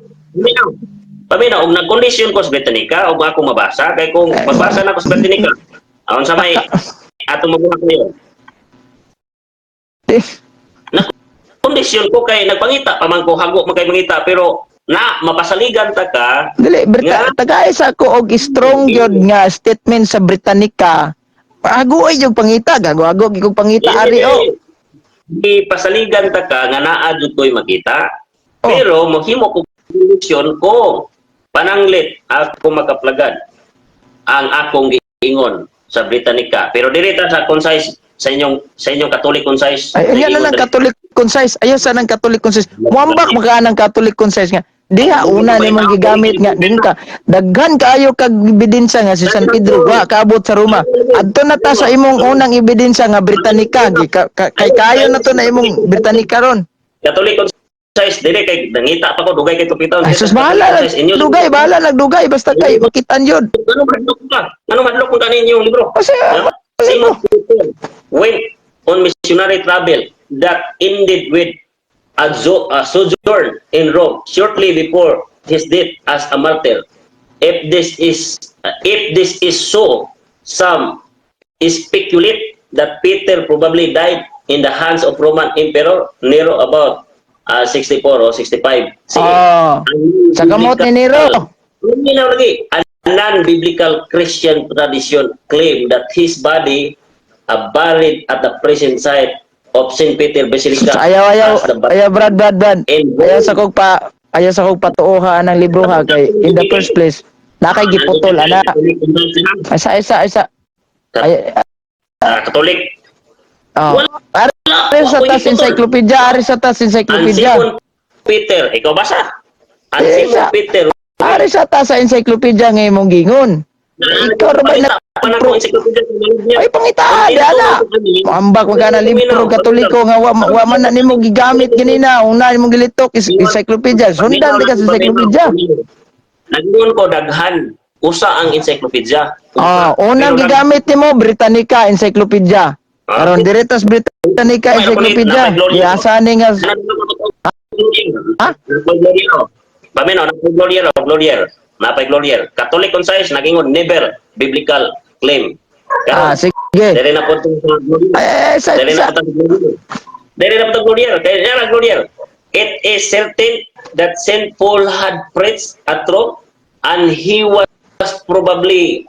Paminaw, nag-condition ko sa Britannica, o ako mabasa, kay kung magbasa na ko sa Britannica, aon sa may atong mabuhat niyo. Kondisyon ko kay nagpangita paman ko hago magkay mangita pero na mapasaligan ta ka Dili tagay sa ko og strong gyud nga statement sa Britannica. Hagoy yung pangita, gago gyud pangita ari di pasaligan ta ka nga naa jud koy makita. Oh. Pero mohimo ko kondisyon ko pananglit ako makaplagad ang akong giingon sa Britannica. Pero direta sa concise sa inyong Catholic Concise. Ay, yan na lang Catholic Concise. Ayaw sa nang Catholic Concise. Muambak maka ng Catholic Concise nga. Diha una ni mong gigamit nga din ka. Daghan kaayo kag ebidensya nga si San Pedro wa kaabot sa Roma. Adto na ta sa imong unang ebidensya nga Britannica. Kay kayo na to na imong Britannica ron. Catholic Concise dire kay nangita pa ko dugay kay tupiton. Ay sus bahala nagdugay, bahala nagdugay basta kay makitan yun. Ano madlok ka? Ano madlok mo kanin yung libro? Kasi Simon Peter went on missionary travel that ended with a sojourn in Rome shortly before his death as a martyr. If this is so, some speculate that Peter probably died in the hands of Roman Emperor Nero about 64 or 65. sa kamot ni Nero. A non-biblical Christian tradition claim that his body buried at the present site of St. Peter Basilica. Ayaw Brad. Ayaw sa kog patuoha ang libro ha kay in the first place nakay giputol ana. Isa. Catholic. Ari sa tas encyclopedia, Simon Peter, ikaw basa? Ang Simon Peter. Ari sa tas sa encyclopedia nga imong gingon. Ikaw ra ba na ay pangitaan ana. Ambak magana libro Katoliko nga wa man na nimo gigamit ganina, una nimo gilitok encyclopedia. Sundan di ka sa encyclopedia. Nagdun ko daghan usa ang encyclopedia. Unang gigamit nimo Britannica Encyclopedia. Karon diretas Britannica Encyclopedia. Diasa ni nga Paminaw, Glorier. Catholic Concise, nagingon, never biblical claim. sige. Dari na po ito sa Glorier. It is certain that St. Paul had preached at Rome and he was probably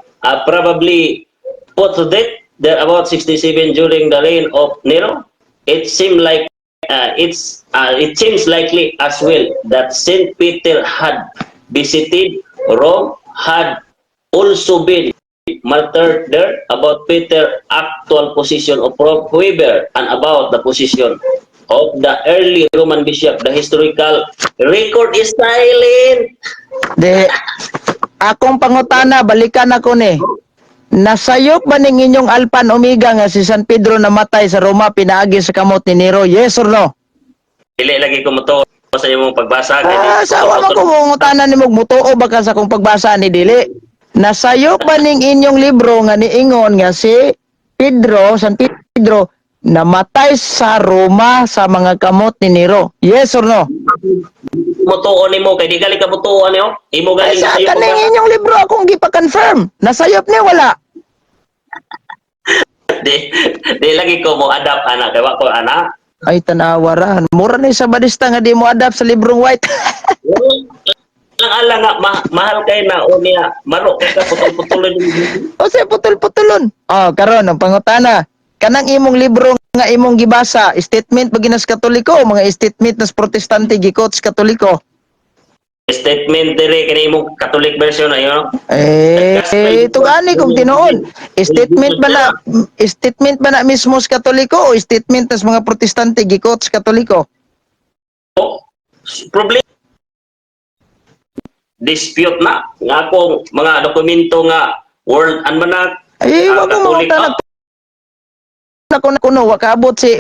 put to death there about 67 during the reign of Nero. It seems likely as well that St. Peter had visited Rome, had also been martyred there. About Peter's actual position of Rome, however, and about the position of the early Roman bishop, the historical record is silent. Akong pangutana, balikan ako ni. Nasayop ba ning inyong Alpha and Omega nga si San Pedro namatay sa Roma pinaagi sa kamot ni Nero? Yes or no? Dili lagi ko mutuo sa imong pagbasa. Sawa man ko mong utanan ni mong mutuo baka sa kung pagbasa ni Dili. Nasayop ba ning inyong libro nga niingon nga si Pedro, San Pedro, namatay sa Roma sa mga kamot ni Nero? Yes or no? Mutuo nimo kay di gali ka mutuo niyo. Imo Ay, galing sa sa iyo kaning pagbasa. inyong libro akong gipa-confirm. Nasayop niya wala. Di lagi ko mo adapt ana kay wa ko ana. Ay, tanawaran. Mura na yung sa badista nga di mo adapt sa librong white. Ang ala nga mahal kay na o niya maro kay ka putol-putulon. O siya, putol-putulon. Oh, karon ang pangutana. Kanang imong libro nga imong gibasa, statement pag ginas Katoliko, mga statement nas Protestante gikot sa Katoliko. Statement dire kini imong Catholic version ayo. Ito gani kung tinuon. Statement ba na mismo sa Katoliko o statement nas mga Protestante gikot sa Katoliko? Problem dispute na nga akong mga dokumento nga world almanac Ay, wag mo Catholic mga tanak kuno wa kaabot si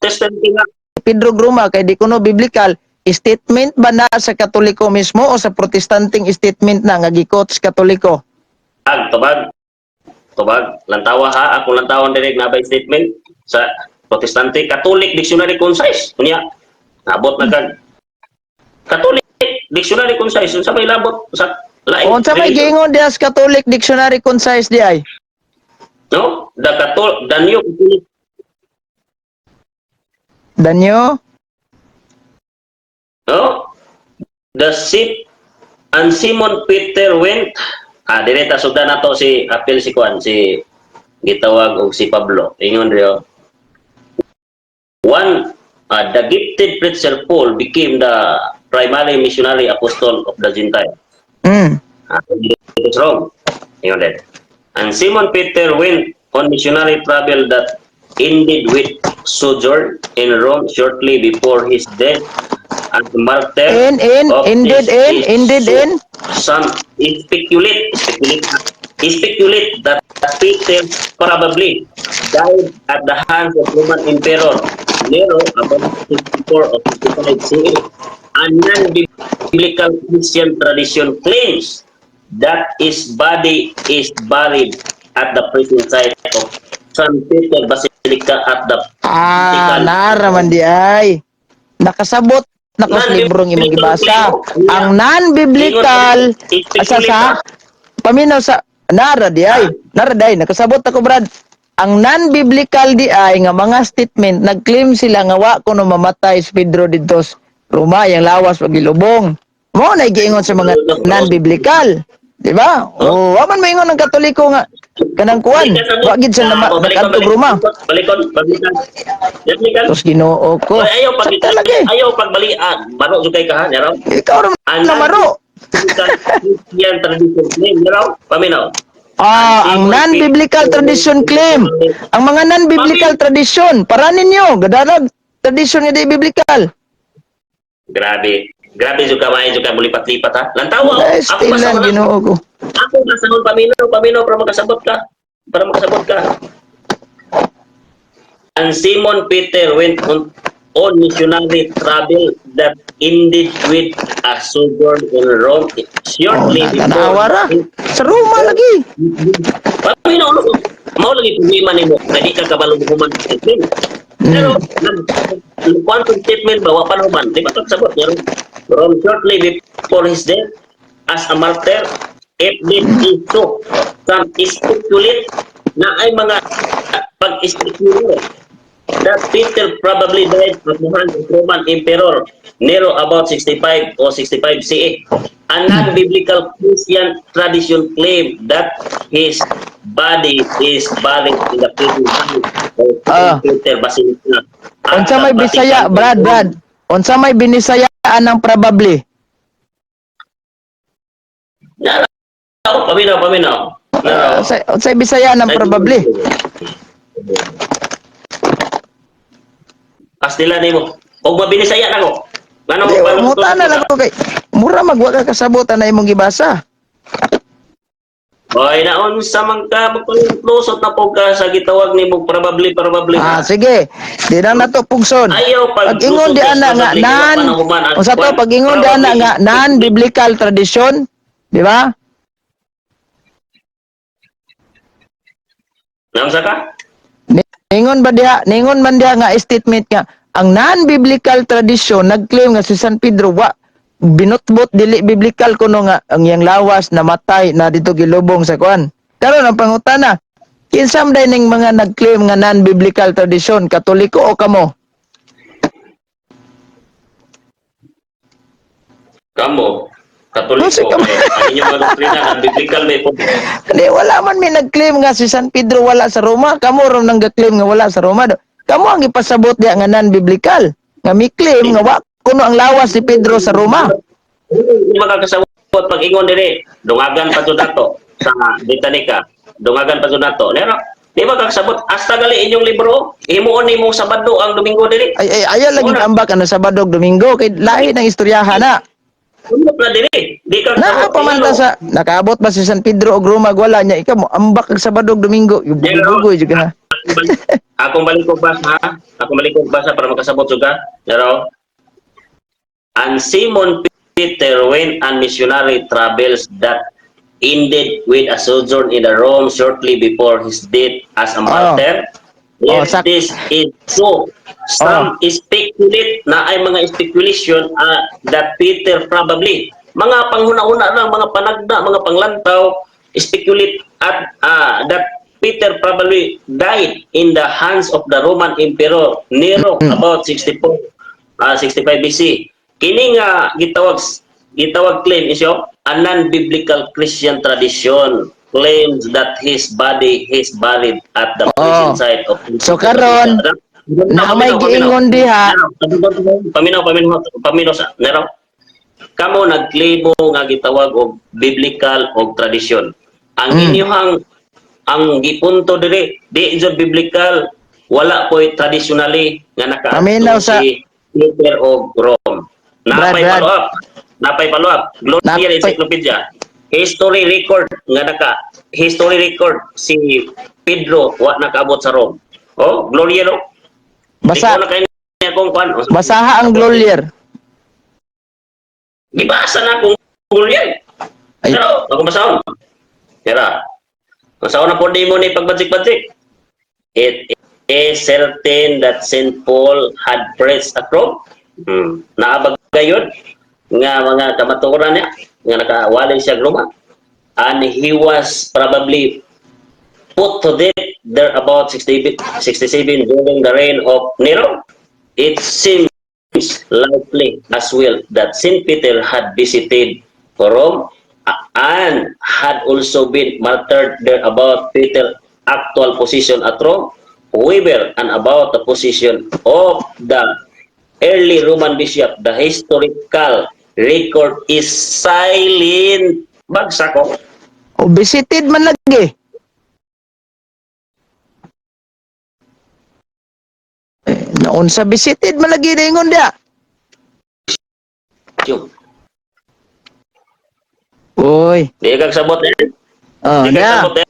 Protestant nga Pedro Gruma kay di kuno biblical. Statement ba na sa Katoliko mismo o sa Protestanteng statement na nga gikot sa Katoliko? tubag lantawa ha ako lantawon direct na by statement sa Protestante Catholic Dictionary Concise kunya nabot na kag Catholic Dictionary Concise unsa may labot sa lain Unsa may giingon diha sa Catholic Dictionary Concise di ay? no the new Danyo? no the ship and Simon Peter went direta sugdan nato si apil si Juan si gitawag og si Pablo ingon riyo one the gifted preacher Paul became the primary missionary apostle of the Gentile. It's wrong. Ingon din. And Simon Peter went on missionary travel that ended with sojourn in Rome shortly before his death and martyr Ended in some speculate that Peter probably died at the hands of Roman Emperor Nero about 64 or 65 CE. A non-biblical Christian tradition claims that his body is buried at the present site of San Peter Basilica at the naraman di ay. Nakasabot na ko sa librong imong gibasa. Ang non-biblical sa paminaw sa nara di ay. Nara di ay. Nakasabot ako Brad. Ang non-biblical di ay nga mga statement nag-claim sila nga wa kuno mamatay si Pedro didto sa Roma yang lawas pag ilubong. Mo na giingon sa mga non-biblical. Di ba? O, wa man maingon ng Katoliko nga kanang kuan. Wa gid sa nakadtog Roma. Balikon. Tos Ginoo ko. Ayaw pagbalian. Baro jud kay ka ha, naraw. Ikaw ron na maro. Yan tradition claim, naraw. Paminaw. Ang non-biblical tradition claim. Ang mga non-biblical tradition, para ninyo, gadarag tradition nga di biblical. Grabe jud ka maayo jud ka mulipat-lipat ha. Lantawa ako Stilan Ginoo ko. Ako masahon paminaw para makasabot ka. And Simon Peter went on missionary travel that ended with a sojourn in Rome shortly Tanawara. Sa Roma lagi. Paminaw mao lagi problema nimo kay di ka kabalo human pero quantum statement ba wa panuman di ba kasabot niya Rome shortly before his death as a martyr if this is so some speculate na ay mga pag-speculate that Peter probably died at the hands of Roman Emperor Nero about 65 or 65 CE. A non-biblical Christian tradition claimed that his body is buried in the present time of Peter Basilica. Unsa may Bisaya, Brad. Unsa may binisayaan ng probably? Paminaw. Unsay Bisaya ng probably? Pastila nimo. Og mabinisaya nako. Ngano Muta na lang ko kay mura magwa ka kasabutan na imong gibasa. Oy, naon sa ka maglusot na po ka sa gitawag ni mo probably Sige. Di na nato pugson. Ayaw Pag-ingon di ana nga o sa to pag-ingon di ana nga non-biblical tradition, di ba? Namsa ka? Ningon man diha nga statement nga ang non-biblical tradition nagclaim nga si San Pedro wa binutbot dili biblical kuno nga ang yang lawas namatay na dito gilubong sa kuan. Karon ang pangutana, kinsam day ning mga nagclaim nga non-biblical tradition, Katoliko o kamo? Kamo, Katoliko. Kasi Ang inyong mga doktrina ang biblical may po. Hindi, wala man may nag-claim nga si San Pedro wala sa Roma. Kamu ron nang nag-claim nga wala sa Roma. Kamu ang ipasabot diya nga non-biblical. Nga may claim nga wa kuno ang lawas ni Pedro sa Roma. Hindi makakasabot pag ingon diri, dungagan pa jud nato sa Britannica. Dungagan pa jud nato. Nero, di makakasabot hasta gali inyong libro. Himuon nimo Sabado ang Domingo diri. Ayaw lagi ambak ano Sabado ug Domingo kay lahi ng istoryahan na. Ano pa diri? Di ka Pamanta sa nakaabot ba si San Pedro og Roma wala niya ikaw mo ambak kag Sabado ug Domingo. Yubugoy jud ka. Akong balik ko basa, para makasabot juga. Pero and Simon Peter went on missionary travels that ended with a sojourn in Rome shortly before his death as a martyr. If this is true, some speculate na ay mga speculation that Peter probably, mga panghuna-una lang, mga panagda, mga panglantaw, speculate at that Peter probably died in the hands of the Roman Emperor Nero about 65 BC. Kini nga gitawag claim isyo a non-biblical Christian tradition claims that his body is buried at the present site of. So karon na may giingon diha paminaw sa Nero. Kamo nagklimo nga gitawag og biblical og tradition. Ang inyong ang gipunto diri di jud biblical, wala po'y traditionally nga nakaadto si Peter og Rome. Napay follow up. Glorial Encyclopedia. History record si Pedro wa nakaabot sa Rome. Oh, Gloria no. Basaha ang Glorier. Gibasa na kung Gloria. Pero ako basahon. Kaya basahon na po di mo ni pagbadzik-badzik. It is certain that St. Paul had preached at Rome. Naabag gayon nga mga kamaturan niya nga nakawalay siya Roma, and he was probably put to death there about 67 during the reign of Nero. It seems likely as well that St. Peter had visited Rome and had also been martyred there about Peter's actual position at Rome. However, and about the position of the early Roman bishop, the historical record is silent. Bagsak ko. O visited man lagi. Naon sa visited man lagi ningon dia. Oy. Di kag sabot eh. Oh, Di kag dia. sabot eh.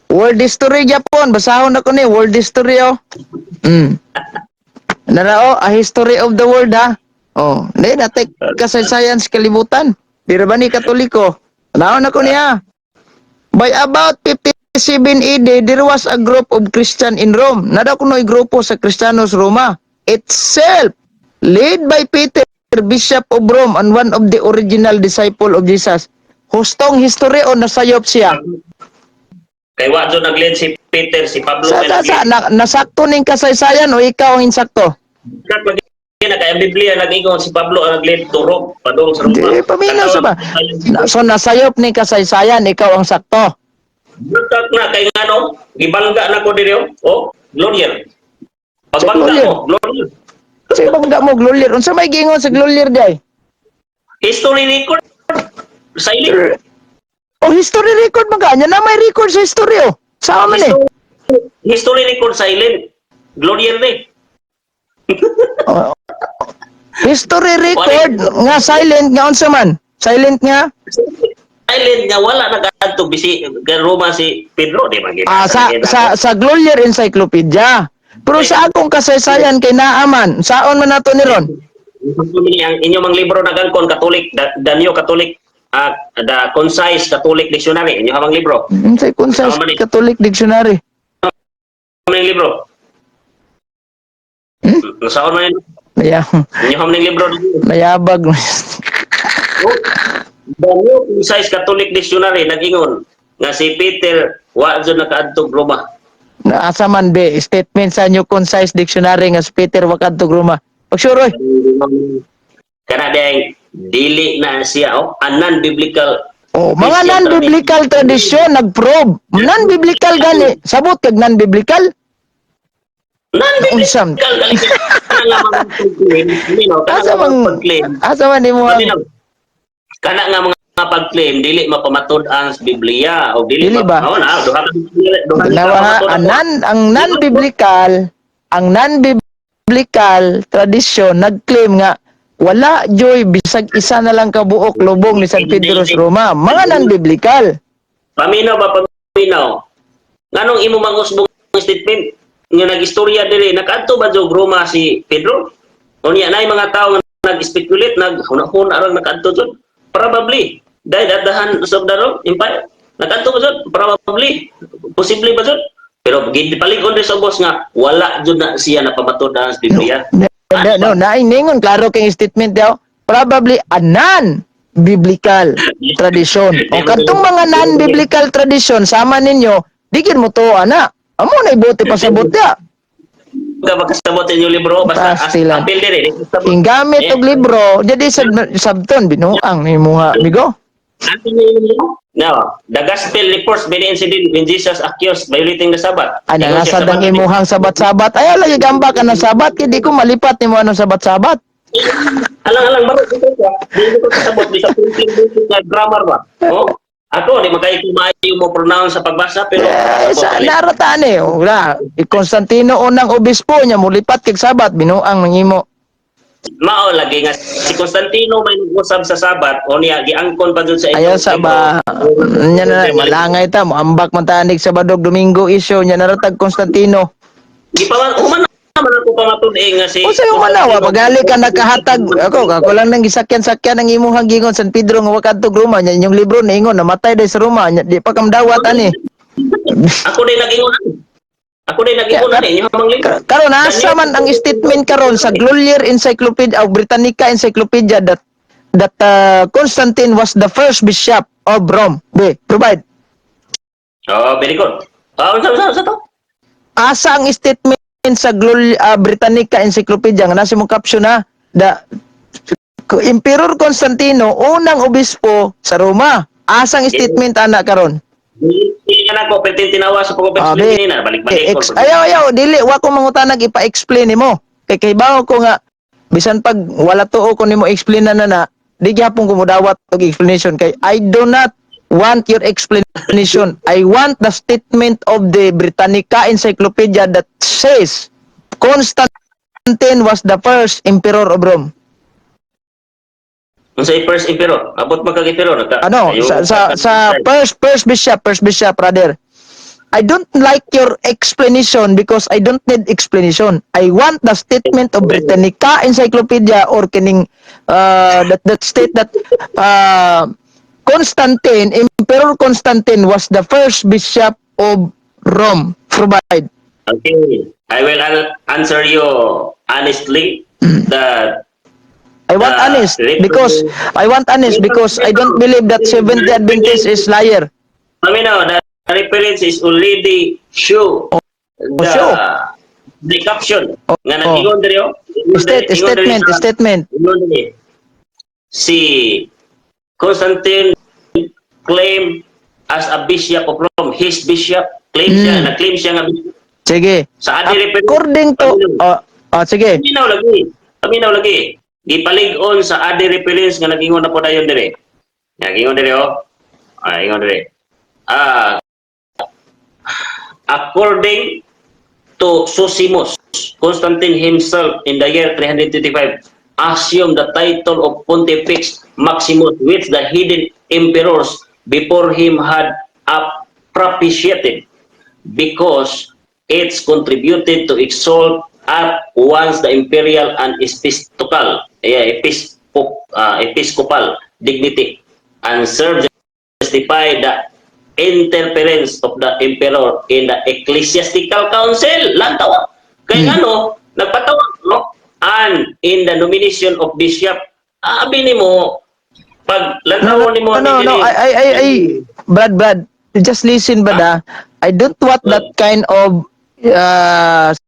World history Japon, basahon ako ni world history oh. Narao, a history of the world ha. Oh, hindi natik kasaysayan sa kalibutan. Dira ba ni Katoliko? Naon ako niya. By about 57 AD, there was a group of Christian in Rome. Nada kuno grupo sa Kristiyanos Roma. Itself led by Peter, Bishop of Rome and one of the original disciple of Jesus. Hustong history o nasayop siya. Kay wa jud nag-lead si Peter, si Pablo Nasakto ning kasaysayan o ikaw ang insakto? Kag lagi na kay ang Biblia nag-ingon si Pablo ang nag-lead to Rome, padung sa Roma. Di paminaw sa ba? So nasayop ning kasaysayan, ikaw ang sakto. Butak na kay ngano, gibangga na ko diri oh, Gloria. Pagbangga Gloria. mo, Gloria. Kasi bangga mo, Glolier. Unsa may gingon sa Glolier day? History record silent. Oh, history record maganya na may record sa history oh. Sama man eh. History record silent. Gloria ni. Oh. History record nga silent nga unsa man? Silent nga? silent nga wala nag-adto bisi Roma si Pedro di ba? Sa Glolier Encyclopedia. Pero sa akong kasaysayan kay naaman, saon man nato ni ron? Ang inyong mga libro nagangkon Catholic, the New Catholic, the Concise Catholic Dictionary, inyong mga libro. Sa Concise Tama man eh. Catholic Dictionary. Ano yung libro? Nasaon man yun? Inyong mga libro. Mayabag. The New Concise Catholic Dictionary, nag-ingon, nga si Peter, wa dyan nakaadtog Roma. Asa man be statement sa New Concise Dictionary nga si Peter Wakadtog Roma. Pagsuroy. Kana dahil dili na siya, a non-biblical. Mga non-biblical tradisyon nag-probe. Non-biblical gani. Sabot kag non-biblical. Non-biblical. Asa man mo kana nga mga pag-claim dili mapamatud ang Biblia o dili ba? Ang non-biblical tradisyon nag-claim nga wala joy bisag isa na lang kabuok lubong ni San Pedro sa Roma. Mga non-biblical. Paminaw ba paminaw? Nganong imo mangusbong statement nga nag-istorya diri nakaadto ba jog Roma si Pedro? Unya nay mga tawo nga nag-speculate naghuna-huna ra nakaadto jud. Probably. Dahil at the hand of the Rome Empire. Nakaadto ba jud? Probably. Posible ba jud? Pero gipalig-on rin sa boss nga wala jud na siya napamatod na sa Biblia. No, naingon klaro kay statement daw. Probably a non-biblical tradition. O kadtong mga non-biblical tradition sama ninyo, digid mo to ana. Amo na ibote pa sa botya. Nga makasabot yung libro basta Pastilan. apil diri. Gamit og libro, jadi sabton binuang ni muha migo. No, the gospel reports many incidents when Jesus accused violating the Sabbath. Ay nasa dang imuhang sabat-sabat. Ay lagi gamba ka ng sabat, kidi ko malipat nimo anong sabat-sabat. Alang baro dito ka. Dito ko sabot di sa printing na grammar ba. Oh. Ako di makay kumayo mo pronounce sa pagbasa pero Sa naratan wala. Constantino unang obispo niya mulipat kag sabat binuang nangimo. mao lagi nga si Constantino may nag-usab sa Sabat o niya giangkon pa dun sa Ayaw sa ba nya na malangay ta mo ambak man tanig sa Badog Domingo issue nya naratag Constantino. Gipaman man ako pamatud nga si O sayo manawa pagali ka nakahatag ako lang nang gisakyan-sakyan ang imong gingon San Pedro nga wakadtog Roma nya inyong libro naingon namatay day sa Roma nya di pa kamdawat ani. Ako din nag-ingon inyo hamang libro. Karon asa man ang statement karon sa Glolier Encyclopedia o Britannica Encyclopedia that Constantine was the first bishop of Rome. Be, provide. Oh, very good. Sa to? Asa ang statement sa Britannica Encyclopedia nga nasa mong caption na Emperor Constantino unang obispo sa Roma. Asa ang statement ana karon? Hindi ka na ko tinawa sa pag-explain na balik-balik ko. Ayaw dili wa ko mangutanag ipa-explain nimo. Kay bawo ko nga bisan pag wala tuo ko nimo explain na di gyapon ko modawat og explanation kay I do not want your explanation. I want the statement of the Britannica Encyclopedia that says Constantine was the first emperor of Rome. Kung sa first emperor, abot magkag-emperor Sa first bishop brother. I don't like your explanation because I don't need explanation. I want the statement of Britannica Encyclopedia or kining that state that Emperor Constantine was the first bishop of Rome. Provide. Okay. I will answer you honestly that I want honest because I don't believe that Seventh-day Adventist is liar. The reference is already show the caption. Nga nag-ingon diri Statement. Si Constantine claim as a bishop of Rome. His bishop nag-claim siya nga bishop. Sige. Sa adi reference. According to sige. Paminaw lagi. Gipalig-on sa adi reference nga nag-ingon na po dayon dire. Nag-ingon dire ingon dire. According to Zosimus, Constantine himself in the year 325 assumed the title of Pontifex Maximus, which the hidden emperors before him had propitiated, because it's contributed to exalt at once the imperial and episcopal dignity, and serve justify the interference of the emperor in the ecclesiastical council. Lantaw. Kaya ano, nagpatawag, no? And in the nomination of bishop, abi ni mo, pag lantaw ni mo, Brad, just listen, Brad, I don't want that kind of,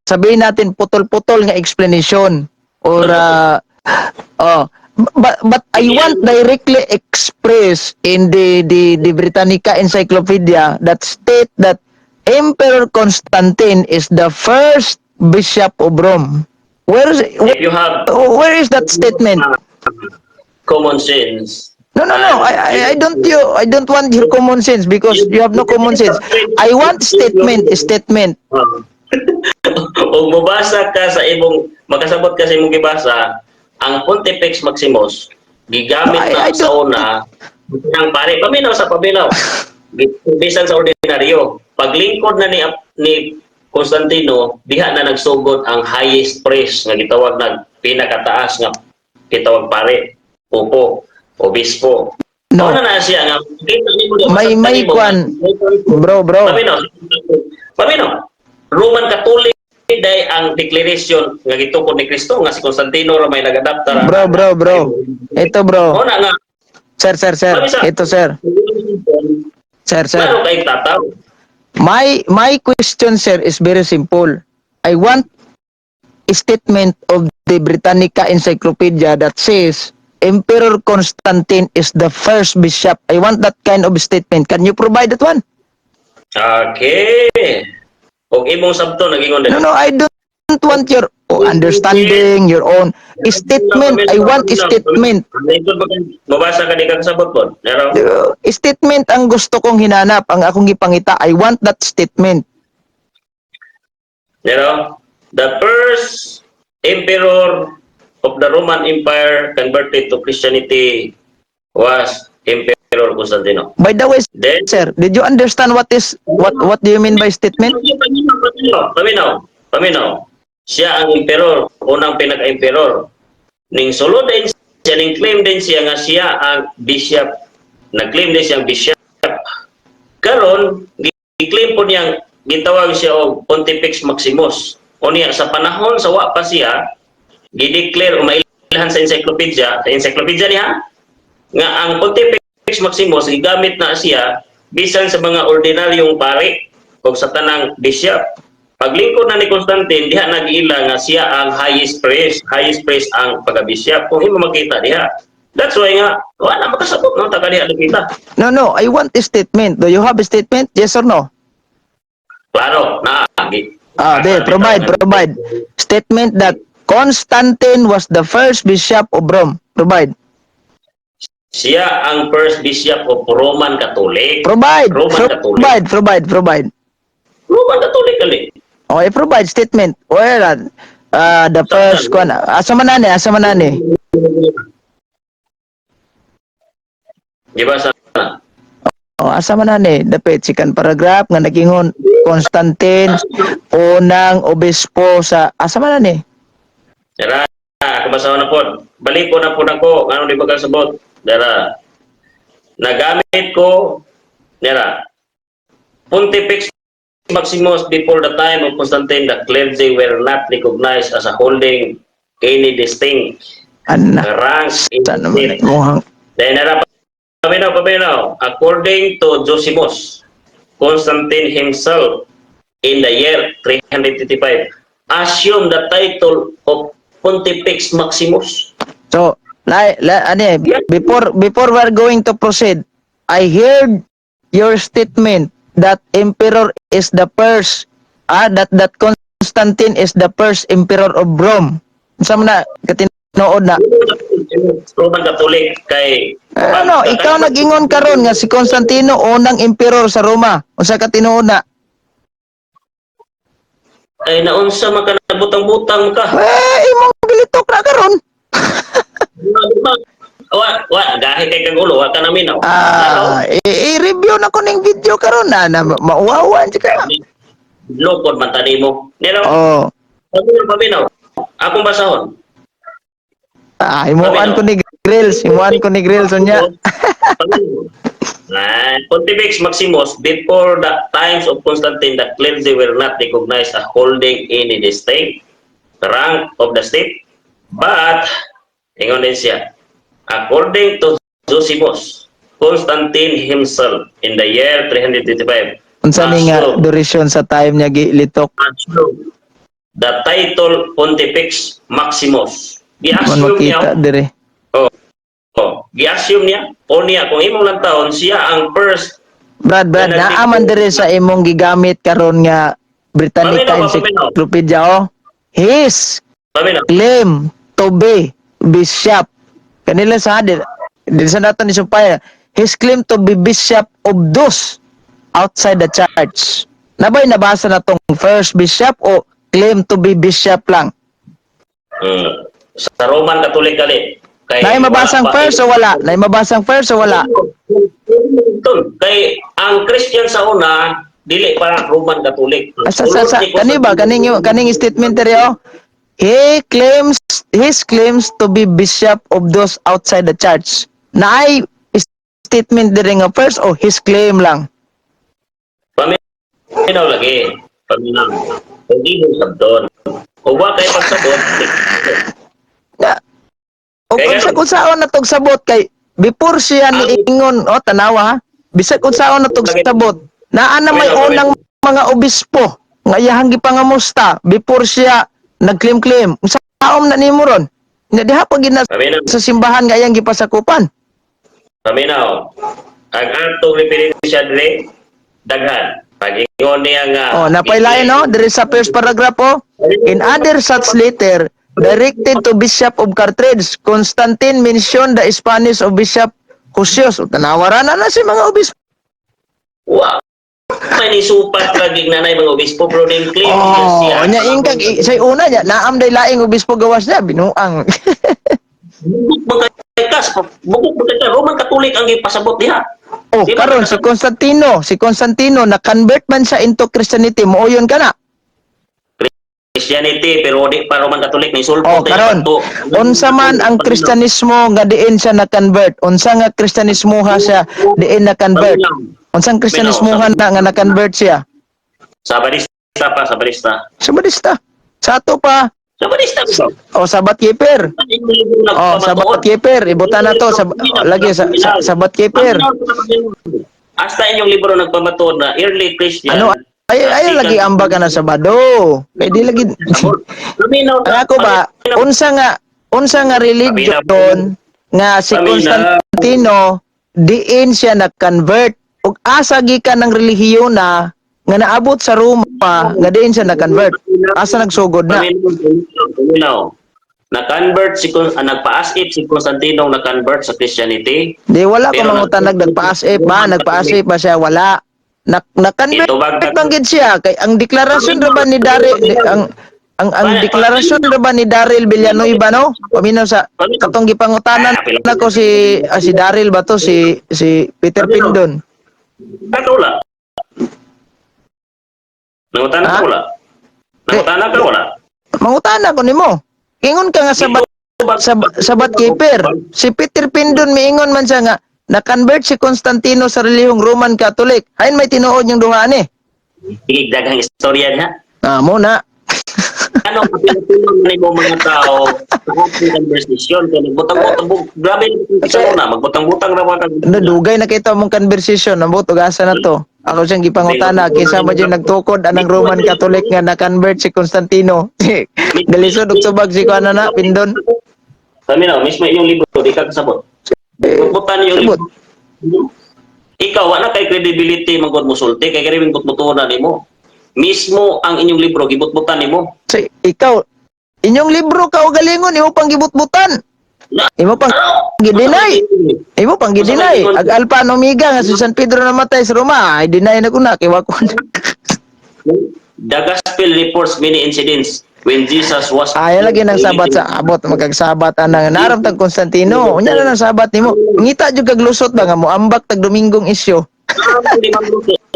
sabihin natin, putol-putol nga explanation. Or, but I want directly express in the Britannica Encyclopedia that state that Emperor Constantine is the first bishop of Rome. Where if you have where is that statement? Common sense. No. I don't want your common sense because you have no common sense. I want statement. O mabasa ka sa imong, makasabot ka sa imong gibasa, ang Pontifex Maximus, gigamit na sa una, ng pare, paminaw sa paminaw. Bisan sa ordinaryo. Paglingkod na ni Constantino, diha na nagsugod ang highest priest nga gitawag na pinakataas nga gitawag pare, popo, obispo. No. Ano na siya nga May kwan. Bro. Paminaw. Roman Catholic day ang declaration nga gitukod ni Kristo nga si Constantino ra may nag-adapta. Bro. Ito bro. Una nga. Sir. Ito sir. Sir. Ano kay tataw? My question, sir, is very simple. I want a statement of the Britannica Encyclopedia that says Emperor Constantine is the first bishop. I want that kind of statement. Can you provide that one? Okay. Og imong sabto nagingon din. No, I don't want your understanding, your own statement. I want a statement. Mabasa ka di kang sabot po. Statement ang gusto kong hinanap, ang akong gipangita. I want that statement. The first emperor of the Roman Empire converted to Christianity was Emperor Constantino. By the way, Then, sir, did you understand what do you mean by statement? Paminaw. Siya ang emperor, unang pinaka-emperor. Ning sulod din siya, ning claim din siya nga siya ang bishop. Nag-claim din siya ang bishop. Karon, gi-claim po niyang gitawag siya og Pontifex Maximus. O niya, sa panahon sa wa pa siya, gi-declare o mailhan sa encyclopedia niya, nga ang Pontifex Maximus gigamit na siya bisan sa mga ordinaryong pare o sa tanang bishop. Paglingkod na ni Constantine, diha nag-iila nga siya ang highest priest ang pagka-bishop. Kung hindi mo makita diha. That's why nga, wala makasabot no, taga diha nakita. No, I want a statement. Do you have a statement? Yes or no? Klaro, Provide. Statement that Constantine was the first bishop of Rome. Provide. Siya ang first bishop of Roman Catholic. Provide. Roman Catholic kali. Okay, provide statement. Well, the first one. Asa man nani? Diba sana? Asa man nani? Dapat second paragraph nga nagingon Constantine unang obispo sa asa man nani? Dara, kabasaw na po. Balik ko na po ngano di ba kasabot? Dara. Nagamit ko Pontifex Maximus before the time of Constantine, the clergy were not recognized as a holding any distinct ranks in the state. Then, paminaw. According to Zosimus, Constantine himself in the year 355 assumed the title of Pontifex Maximus. So, before we're going to proceed, I heard your statement that emperor is the first, that Constantine is the first emperor of Rome. Saan mo na katinood na? Roman Catholic kay... ikaw nag-ingon karon nga si Constantino unang emperor sa Roma. Unsa ka tinuod na? Ay naunsa man ka nabutang-butang ka. Imong bilitok na karon. Gahi kay kang ulo, wa ka namin na. I-review na ko ning video karon na mauwawan ka. Lokod man tani mo. Nero, Oh. paminaw. Akong basahon. Himuan ko ni Grills, unya. Pontifex Maximus, before the times of Constantine, the clergy were not recognized as holding any the state, the rank of the state. But, ingon din siya, according to Josephus, Constantine himself, in the year 325, Unsa ni nga duration sa time niya gilitok? assumed the title Pontifex Maximus. Man Gi-assume makita niya, dire. gi-assume niya, o niya, kung imong lang taon, siya ang first. Brad, naaman dire sa imong gigamit karon nga Britannica Paminaw. Encyclopedia his Paminaw. claim to be bishop. Kanila sa din sa nato ni Sumpay. His claim to be bishop of those outside the church. Nabay nabasa na tong first bishop o claim to be bishop lang? Sa Roman Catholic kali. Nay mabasang first o wala? Nay mabasang first o wala? Kay ang Christian sa una dili para Roman Catholic. Kani ba kaning statement dere his claims to be bishop of those outside the church. Naay statement dere nga first o his claim lang? Paminaw lagi. Paminaw. Hindi mo sabdon. Kung wa kay pagsabot, O Kaya kung sa na tog sabot kay before siya ni ingon tanawa ha bisag kung saon na tog sabot naa na may unang mga obispo nga iyahang gipangamusta before siya nagclaim saom na nimo ron nya diha pa gina sa simbahan nga iyang gipasakupan. Paminaw. Ang atong referensya dire daghan. Pag-ingon niya nga napailayan no diri sa first paragraph in other such letter directed to Bishop of Carthage, Constantine mentioned the Spanish of Bishop Josias. Tanawaran na si mga obispo. Wow. May nisupat lagi nanay mga obispo pero din claim siya. Nya ingkag say una nya naam day laing obispo gawas niya binuang. Bukod magkas Roman Catholic ang ipasabot diha. Karon si Constantino na convert man siya into Christianity mooyon kana. Christianity pero di pa Roman Catholic ni sulpo karon unsa man ang Kristyanismo nga diin siya na convert unsa nga Kristyanismo ha siya diin na convert unsang Kristyanismo nga na convert siya sa Badista sa ato pa Sabat Keeper Sabat Keeper ibutan na to lagi Sabat Keeper hasta inyong libro nagpamatud na early Christian ay lagi ambag na Sabado. Kay di lagi. Ako ba unsa nga religion nga si Constantino diin siya na-convert ug asa gikan ng relihiyon na nga naabot sa Roma nga diin siya na-convert. Asa nagsugod na? Na-convert nagpa-as-if si Constantino na-convert sa Christianity. Di wala ko mangutanag nagpa-as-if ba siya wala. Na-convert banggit siya kay ang deklarasyon ra ba ni Daryl ang deklarasyon ra ba ni Daryl Villanueva no paminaw sa katong gipangutanan nako si Daryl ba to si Peter Pindon wala nangutana ka wala mangutana ko nimo ingon ka nga sabat keeper si Peter Pindon miingon man siya nga na-convert si Constantino sa relihiyong Roman Catholic. Hain may tinuod yung duha ni. Sige, daghang istorya na. Muna. Ano ang pinatulong na yung mga tao sa ating conversation? Kaya magbutang-butang, grabe yung isa muna, magbutang-butang na mga Nadugay na kita mong conversation, nabot, ugasa na to. Ako siyang gipangutana, kinsa mo dyan nagtukod anang Roman Catholic nga na-convert si Constantino. Galisod, ugsubag si Kuana na, Pindon. Kami na, mismo yung libro, di ka kasabot. Butan yung libro. Ikaw, wala kay credibility magod mo sulti, kay karibing butbutunan nimo. Mismo ang inyong libro, gibutbutan nimo. Ikaw, inyong libro ka o galingon, imo pang gibutbutan. Imo pang gidinay. Imo pang gidinay. Ag Alpha and Omega nga si San Pedro namatay sa Roma, ay deny na ko na, kay wako. The gospel reports many incidents when Jesus was Ay lagi nang sabat sa abot magkagsabat anang naramtang Constantino. Unya na nang sabat nimo. Ngita jud kag lusot ba nga mo ambak tag Domingong isyu.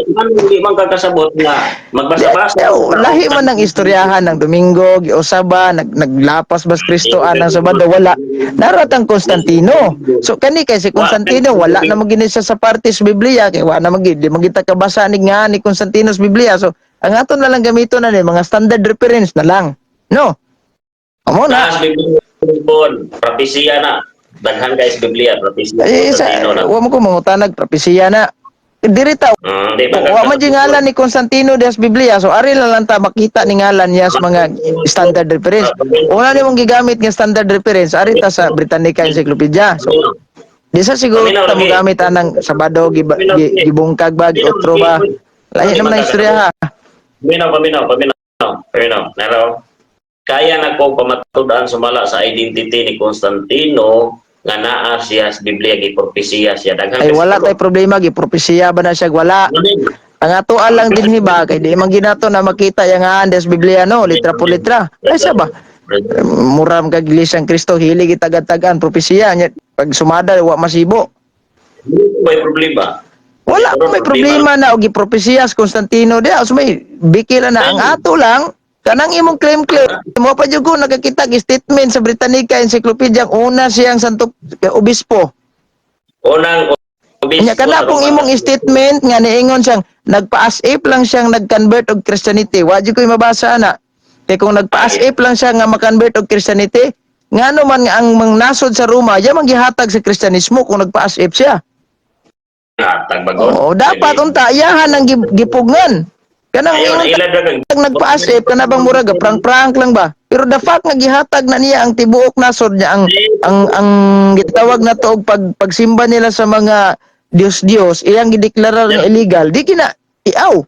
Hindi man kakasabot nga magbasa-basa Lahi man ng istoryahan ng Domingo, giusaba, naglapas bas Kristo anang Sabado wala. Naratang Constantino. So kani kay si Constantino wala na magini siya sa parte sa Biblia kay wala na di magita kabasa ni nga ni Constantino sa Biblia. So ang aton na lang gamito na ni mga standard reference na lang. No. Amo na. Taas Biblia, propesya na. Daghan guys Biblia, propesya. Wa mo ko mangutanag propesya na. Dirita Di ba? wa man ngalan ni Constantino des Biblia. So ari lang ta makita ni ngalan niya sa mga standard reference. Una ni mong gigamit nga standard reference ari ta sa Britannica Encyclopedia. So di sa siguro ta mo gamit anang Sabado gibungkag ba giotro ba. Lahi naman ang istorya ha. Paminaw. Naro. Kaya na ko pamatud-an sumala sa identity ni Constantino nga naa siya sa Biblia gipropesiya siya daghan Ay wala tay problema gipropesiya ba na siya wala. Ang atoan lang din hiba kay di man ginato na makita yang andes Biblia no litra por litra. Ay sa ba? Muram kag Iglesia ng Kristo hilig itagad-tagan propesiya nya pag sumada wa masibo. May problema. Wala may problema na og gipropesiya sa Constantino dia so may bikila na ang ato lang kanang imong claim mo pa jud ko nakakita gi statement sa Britannica Encyclopedia una siyang santo obispo. Unang obispo. Nya kana kung imong statement nga niingon siyang nagpa-as if lang siyang nag-convert og Christianity. Wa jud koy mabasa na. Kay kung nagpa-as if lang siya nga ma-convert og Christianity, ngano man nga ang mga nasod sa Roma, ya man gihatag sa Kristyanismo kung nagpa-as if siya. Tagbagon. Oo, dapat unta iyahan ang gipugnan. Kanang ingon nagpa-as if kana bang murag prank-prank lang ba? Pero the fact nga gihatag na niya ang tibuok nasod niya ang gitawag na to og pagsimba nila sa mga Diyos iyang gideklarar nga illegal, di kina iaw.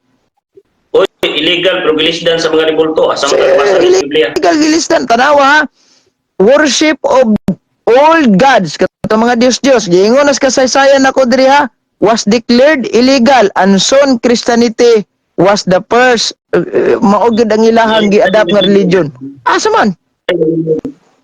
Oy, illegal privilege dan sa mga ribulto asa magbasa sa Biblia. Illegal gilisdan tanawa ha. Worship of all gods kato mga Diyos. Giingon nas kasaysayan ako diri ha was declared illegal and soon Christianity was the first maugid ang ilahang gi-adapt nga religion. Asa man?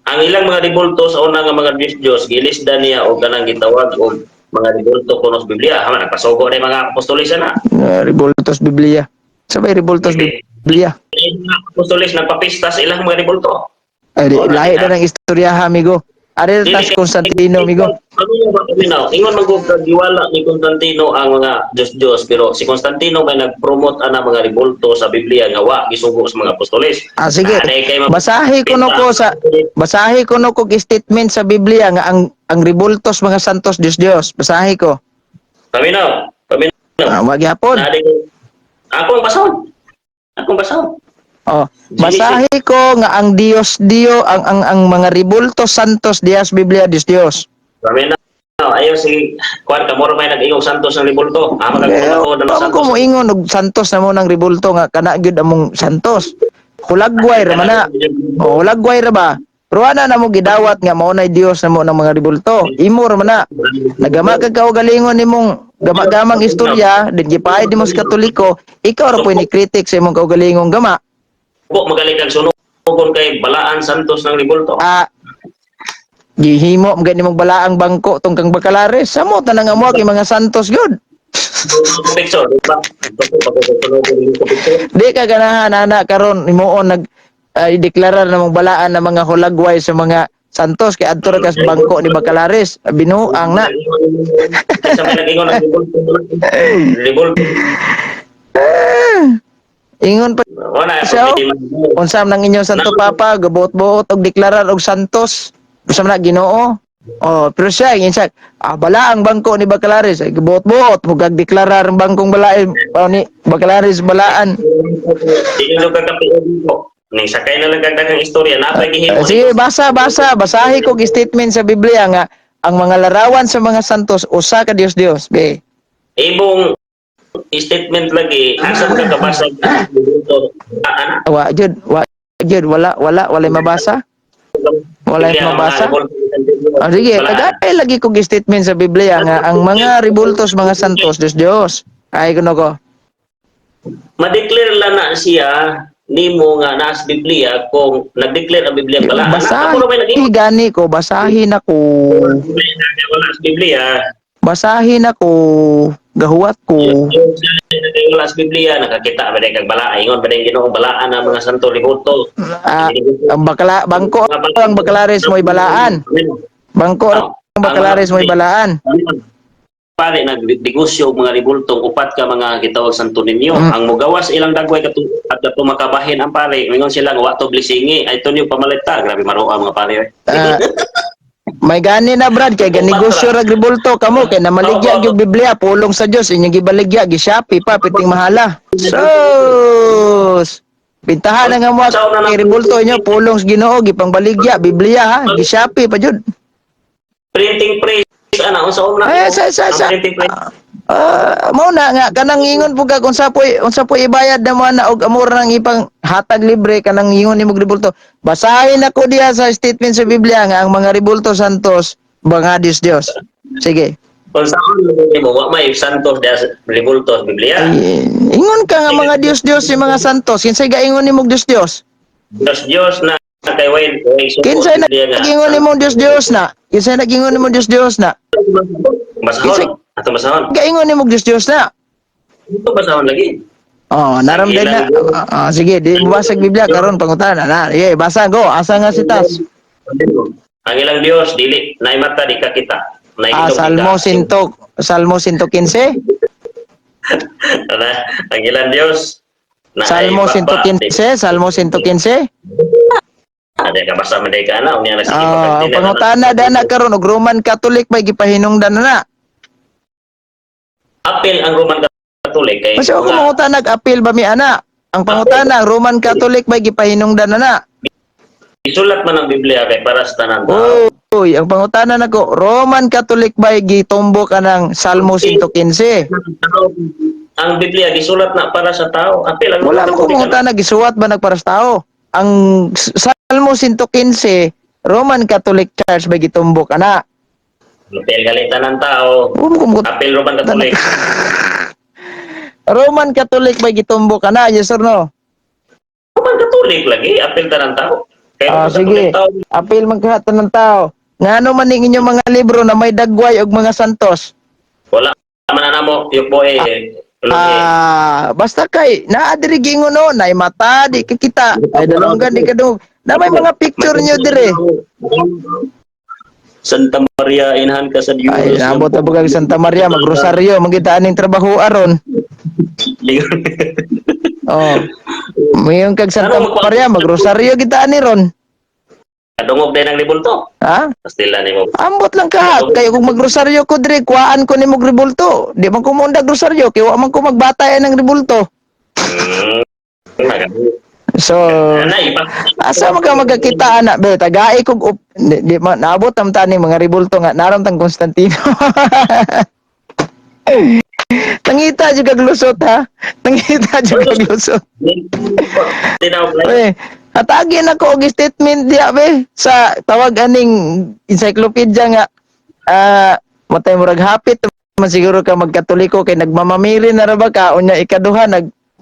Ang ilang mga ribulto sa una nga mga Diyos gilisdan niya og kanang gitawag og mga ribulto kuno sa Biblia. Hama nagpasugo na mga apostolis na. Ribultos Biblia. Sabay ribultos Biblia. Mga apostolis nagpapista sa ilang mga ribulto. Ay, lahi na ng istorya ha, amigo. Ari tas Constantino, amigo. Ingon maggiwala ni Constantino ang mga Diyos pero si Constantino may nag-promote ana mga ribulto sa Biblia nga wa gisugo sa mga apostolis. Sige. Basahi ko no ko statement sa Biblia nga ang ribultos mga santos Diyos. Basahi ko. Paminaw. Wag yapon. Akong basahon. Oh, basahi ko nga ang Dios ang mga ribultos santos dias Biblia Diyos. Paminaw. Ayaw si kuan ka mo may nag-ingong santos ng ribulto. Magagpamako na santos. Ko mo ingon og santos na mo ng ribulto nga kana gyud among santos. Hulagway ra man na. Oh, hulagway ra ba? Pero ana na mo gidawat nga mao nay Dios na mo ng mga ribulto. Imo ra man na. Nagama ka kaugalingon nimong gama-gamang istorya, din gipaay di mo sa Katoliko, ikaw ra po ni critic sa imong kaugalingong gama. Po magaling kag sunugon kay Balaan Santos ng ribulto. Gihimo gani mong balaang bangko tong kang Bacalares. Samo tanang amo kay mga santos gyud. Picture, di ba? Di ka ganahan ana karon himuon i-deklarar na mong balaan na mga hulagway sa mga santos kay adto ra kas bangko ni Bacalares. Binuang na. Sa may nag-ingon ng ribulto. Ingon pa siya. Unsam nang inyong Santo Papa gabuot-buot og deklarar og santos. Unsam na Ginoo. Oh, pero siya insa bala ang bangko ni Bacalares ay gabuot-buot ug deklarar ang bangkong balain ni Bacalares balaan. Dili ka kapio. Ning sakay na lang daghang istorya napay gihimo. Sige, basahi ko statement sa Biblia nga ang mga larawan sa mga santos usa ka Dios. Be. Ibong statement lagi asa mo kakabasa wala mabasa. Sige, tagay lagi ko statement sa Biblia nga ang mga ribultos mga santos Dios. Ay kuno ko. Ma-declare la na siya nimo nga naa sa Biblia kung nag-declare ang Biblia balaan. Ako na may Basahin nag-ingon. gani ko, basahin ako. Wala sa Biblia. Basahin ako, gahuwat ko. Wala sa Biblia, nakakita ba kag balaa. Ingon ba din Ginoo balaan ang mga santo libuto. Ang bangko ang bakalares mo ibalaan. Bangko ang bakalares mo ibalaan. Pare nagdegosyo og mga ribultong upat ka mga gitawag santo ninyo. Ang mogawas ilang dagway at kato makabahin ang pare. Mingon sila nga wa to blisingi. Ay to niyo pamalita. Grabe maruha mga pare. May gani na Brad kay ganegosyo ra ribulto kamo kay namaligya gyud Biblia pulong sa Dios inyong gibaligya gi Shopee pa piting mahala. Sus. Pintahan na nga mo kay ribulto inyo pulong sa Ginoo gipangbaligya Biblia ha gi Shopee pa jud. Printing press ana unsa una? Printing press. Mao na nga kanang ingon pug kung unsa poy ibayad na mo na og amor nang ipang hatag libre kanang ingon nimo ribulto. Basahin ako diha sa statement sa Biblia nga ang mga ribulto santos mga Dios. Sige. Kung saan mo wa may santos da ribulto sa Biblia. Ay, ingon ka nga mga Dios si mga santos. Kinsay gaingon nimo Dios? Diyos na kay Wayne. Kinsay nagingon nimo Dios na? Kinsay nagingon nimo Dios na? Basahon. Ato basahon. Gaingon nimo Dios na? Ito basahon lagi. Oh, naramdaman na. Sige, di basag Biblia karon pangutan na. Sige, basa go. Asa nga si Tas? Ang ilang Dios dili nay mata di ka kita. Salmo 115. Ang ilang Dios Salmo 115, Salmo 115. Ada ka basa man day ka na unya na sige Ang pangutana dana karon og Roman Catholic may gipahinungdan na. Apil ang Roman Catholic kay Kasi ako mangutana nag-appeal ba mi ana? Ang pangutana Roman Catholic may gipahinungdan na. isulat man ang Biblia kay para sa tanan tao. Uy, ang pangutana nako Roman Catholic ba gitumbo ka ng Salmo 115? Ang Biblia gisulat na para sa tao. Apil ang Wala Roman mo kung pangutana gisuwat ba nagpara sa tao? Ang Salmo 115 Roman Catholic Church ba gitumbo ka na? Apil galitan ng tao. Apil Roman Catholic. Roman Catholic ba gitumbo ka na? Yes or no? Roman Catholic lagi apil tanang tao. Kaya Sige. Apil magkahatan ng tao. Ngano man ning inyong mga libro na may dagway og mga santos? Wala man na mo yung boy. Basta kay naadiri gingon no, nay mata di ka kita. Ay dalunggan di ka dug. Na may mga picture nyo dire. Santa Maria inhan ka sa Dios. Ay nabot na bugag Santa Maria magrosaryo magita aning trabaho aron. Oh. Mayon kag Santa Maria magrosaryo kita ani ron. Kadungog din ang ribulto. Ha? Pastila ni mo. Ambot lang ka. Kaya kung magrosaryo ko dire, kuhaan ko ni mo ribulto. Di man ko munda rosaryo, kaya wa man ko magbatay ng ribulto. So, asa man ka magkakita anak be, tagai kog di man naabot am tani mga ribulto nga naram tang Constantino. Tangita juga glusot ha. Tangita juga glusot. Oy, atagin ako og statement diya be sa tawag aning encyclopedia nga matay murag hapit man siguro ka magkatoliko kay nagmamamili na ra ba ka unya ikaduha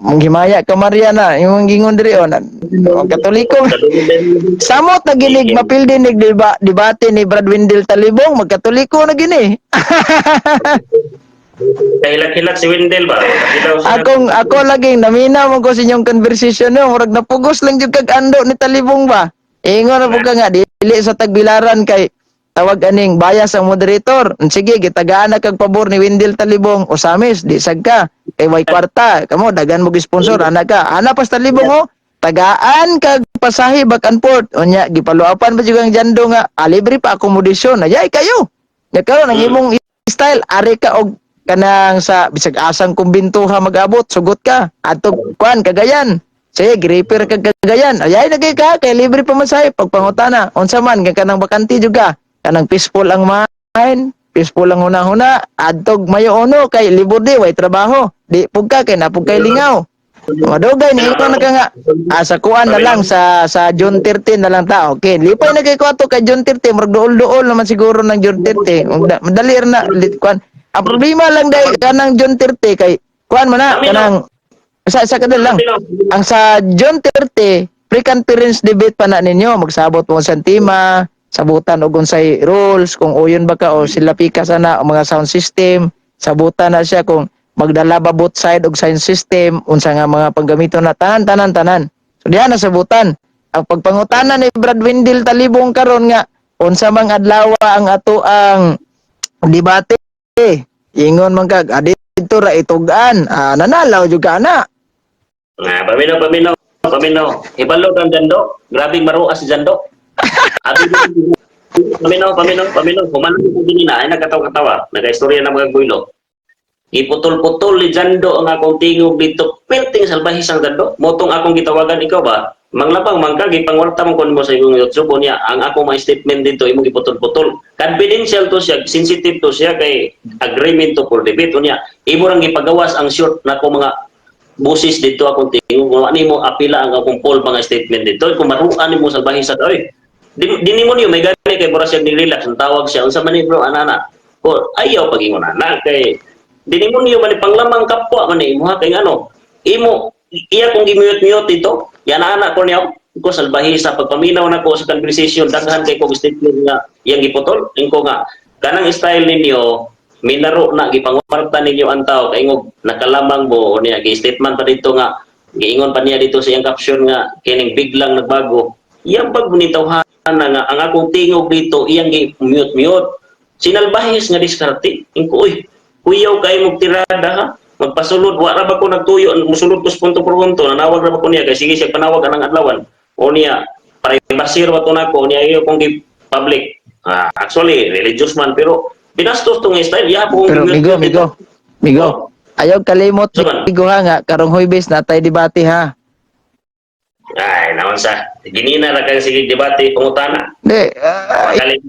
manghimaya ka Maria na imong gingon diri on katoliko samot na ginig mapil dinig debate ni Brad Windel Talibong magkatoliko na gini. Kahilak-hilak si Windel ba? Ako laging namina mo ko sa inyong conversation no, murag napugos lang jud kag ando ni Talibong ba. Ingon na pud ka nga dili sa tagbilaran kay tawag aning bias ang moderator. Sige, gitagaan na kag pabor ni Windel Talibong o Samis, di sad ka. Kay way kwarta, kamo dagan mo gi-sponsor ana ka. Ana pas Talibong oh, tagaan kag pasahi back and forth. Unya gipaluapan pa jud ang jando nga libre pa akomodasyon. Ayay kayo. Ya karon ang imong style ari ka og kanang sa bisag asang kumbintuha mag-abot sugot ka adto kuan Cagayan sige repair ka Cagayan ayay lagi ka kay libre pa masahe pagpangutana unsa man kanang bakante juga kanang peaceful ang mind peaceful ang hunahuna adtog mayo ono kay libur di way trabaho di pug ka kay napug kay lingaw madugay ni ikaw na ka nga sa kuan na lang sa June 13 na lang ta okay lipay na kay ko ato kay June 13 murag duol-duol naman siguro ng June 13 madali na kuan. Ang problema lang dahil kanang June 30 kay kuan man na kanang Sa kadto lang. Ang sa June 30, pre-conference debate pa na ninyo, magsabot mo sa tema, sabutan og unsay rules, kung uyon ba ka o sila pika sana o mga sound system, sabutan na siya kung magdala ba both side og sound system, unsa nga mga paggamito na tanan. So diha na sabutan. Ang pagpangutana ni Brad Windel Talibong karon nga unsa mang adlaw ang ato ang debate. Ingon man kag adito ra itugan, nanalaw jud ka na. Paminaw. Ibalo kang Jando. Grabing maruas si Jando. Abi paminaw. Human ko din na ay nagkatawa. Nagaistorya na mga gulo. Iputol-putol ni Jando ang akong tingog dito. Perting salbahis ang Jando. Motong akong gitawagan ikaw ba? Manglabang mangka gipangwarta man kon mo sa imong YouTube niya. Ang akong mga statement dito imong iputol-putol. Confidential to siya, sensitive to siya kay agreement to for debate niya. Imo rang gipagawas ang short na ko mga busis dito akong tingog ani mo apila ang akong poll mga statement dito kung maruan mo sa bahisa oy dini mo niyo may gani kay bura siya ni relax ang tawag siya unsa man ni bro anana ko ayaw pagingon na kay dini mo niyo man panglamang kapwa man ni imo ha kay ano imo iya kung gi-mute dito yan ana ko niya ko salbahisa pagpaminaw na ko sa conversation daghan kay ko statement nga iyang giputol ingko nga kanang style ninyo minaro na gipangwarta ninyo ang tao kay ngog nakalamang mo niya gi-statement pa dito nga giingon pa niya dito sa iyang caption nga kining biglang nagbago iyang pagbunitawhan na nga ang akong tingog dito iyang gi-mute sinalbahis nga diskarte ingko uy kuyaw kay mog tirada ha magpasulod wa ra ba ko nagtuyo musulod ko sa punto por punto nanawag ra ba ko niya kay sige siya panawag anang adlawan o niya para basir wa to nako niya iyo kong public actually religious man pero binastos tong style ya po Pero Migo. Ayaw kalimot Saban. Migo ha nga karong Huwebes natay debate ha. ay naon sa ginina ra kay sige debate pangutana Di,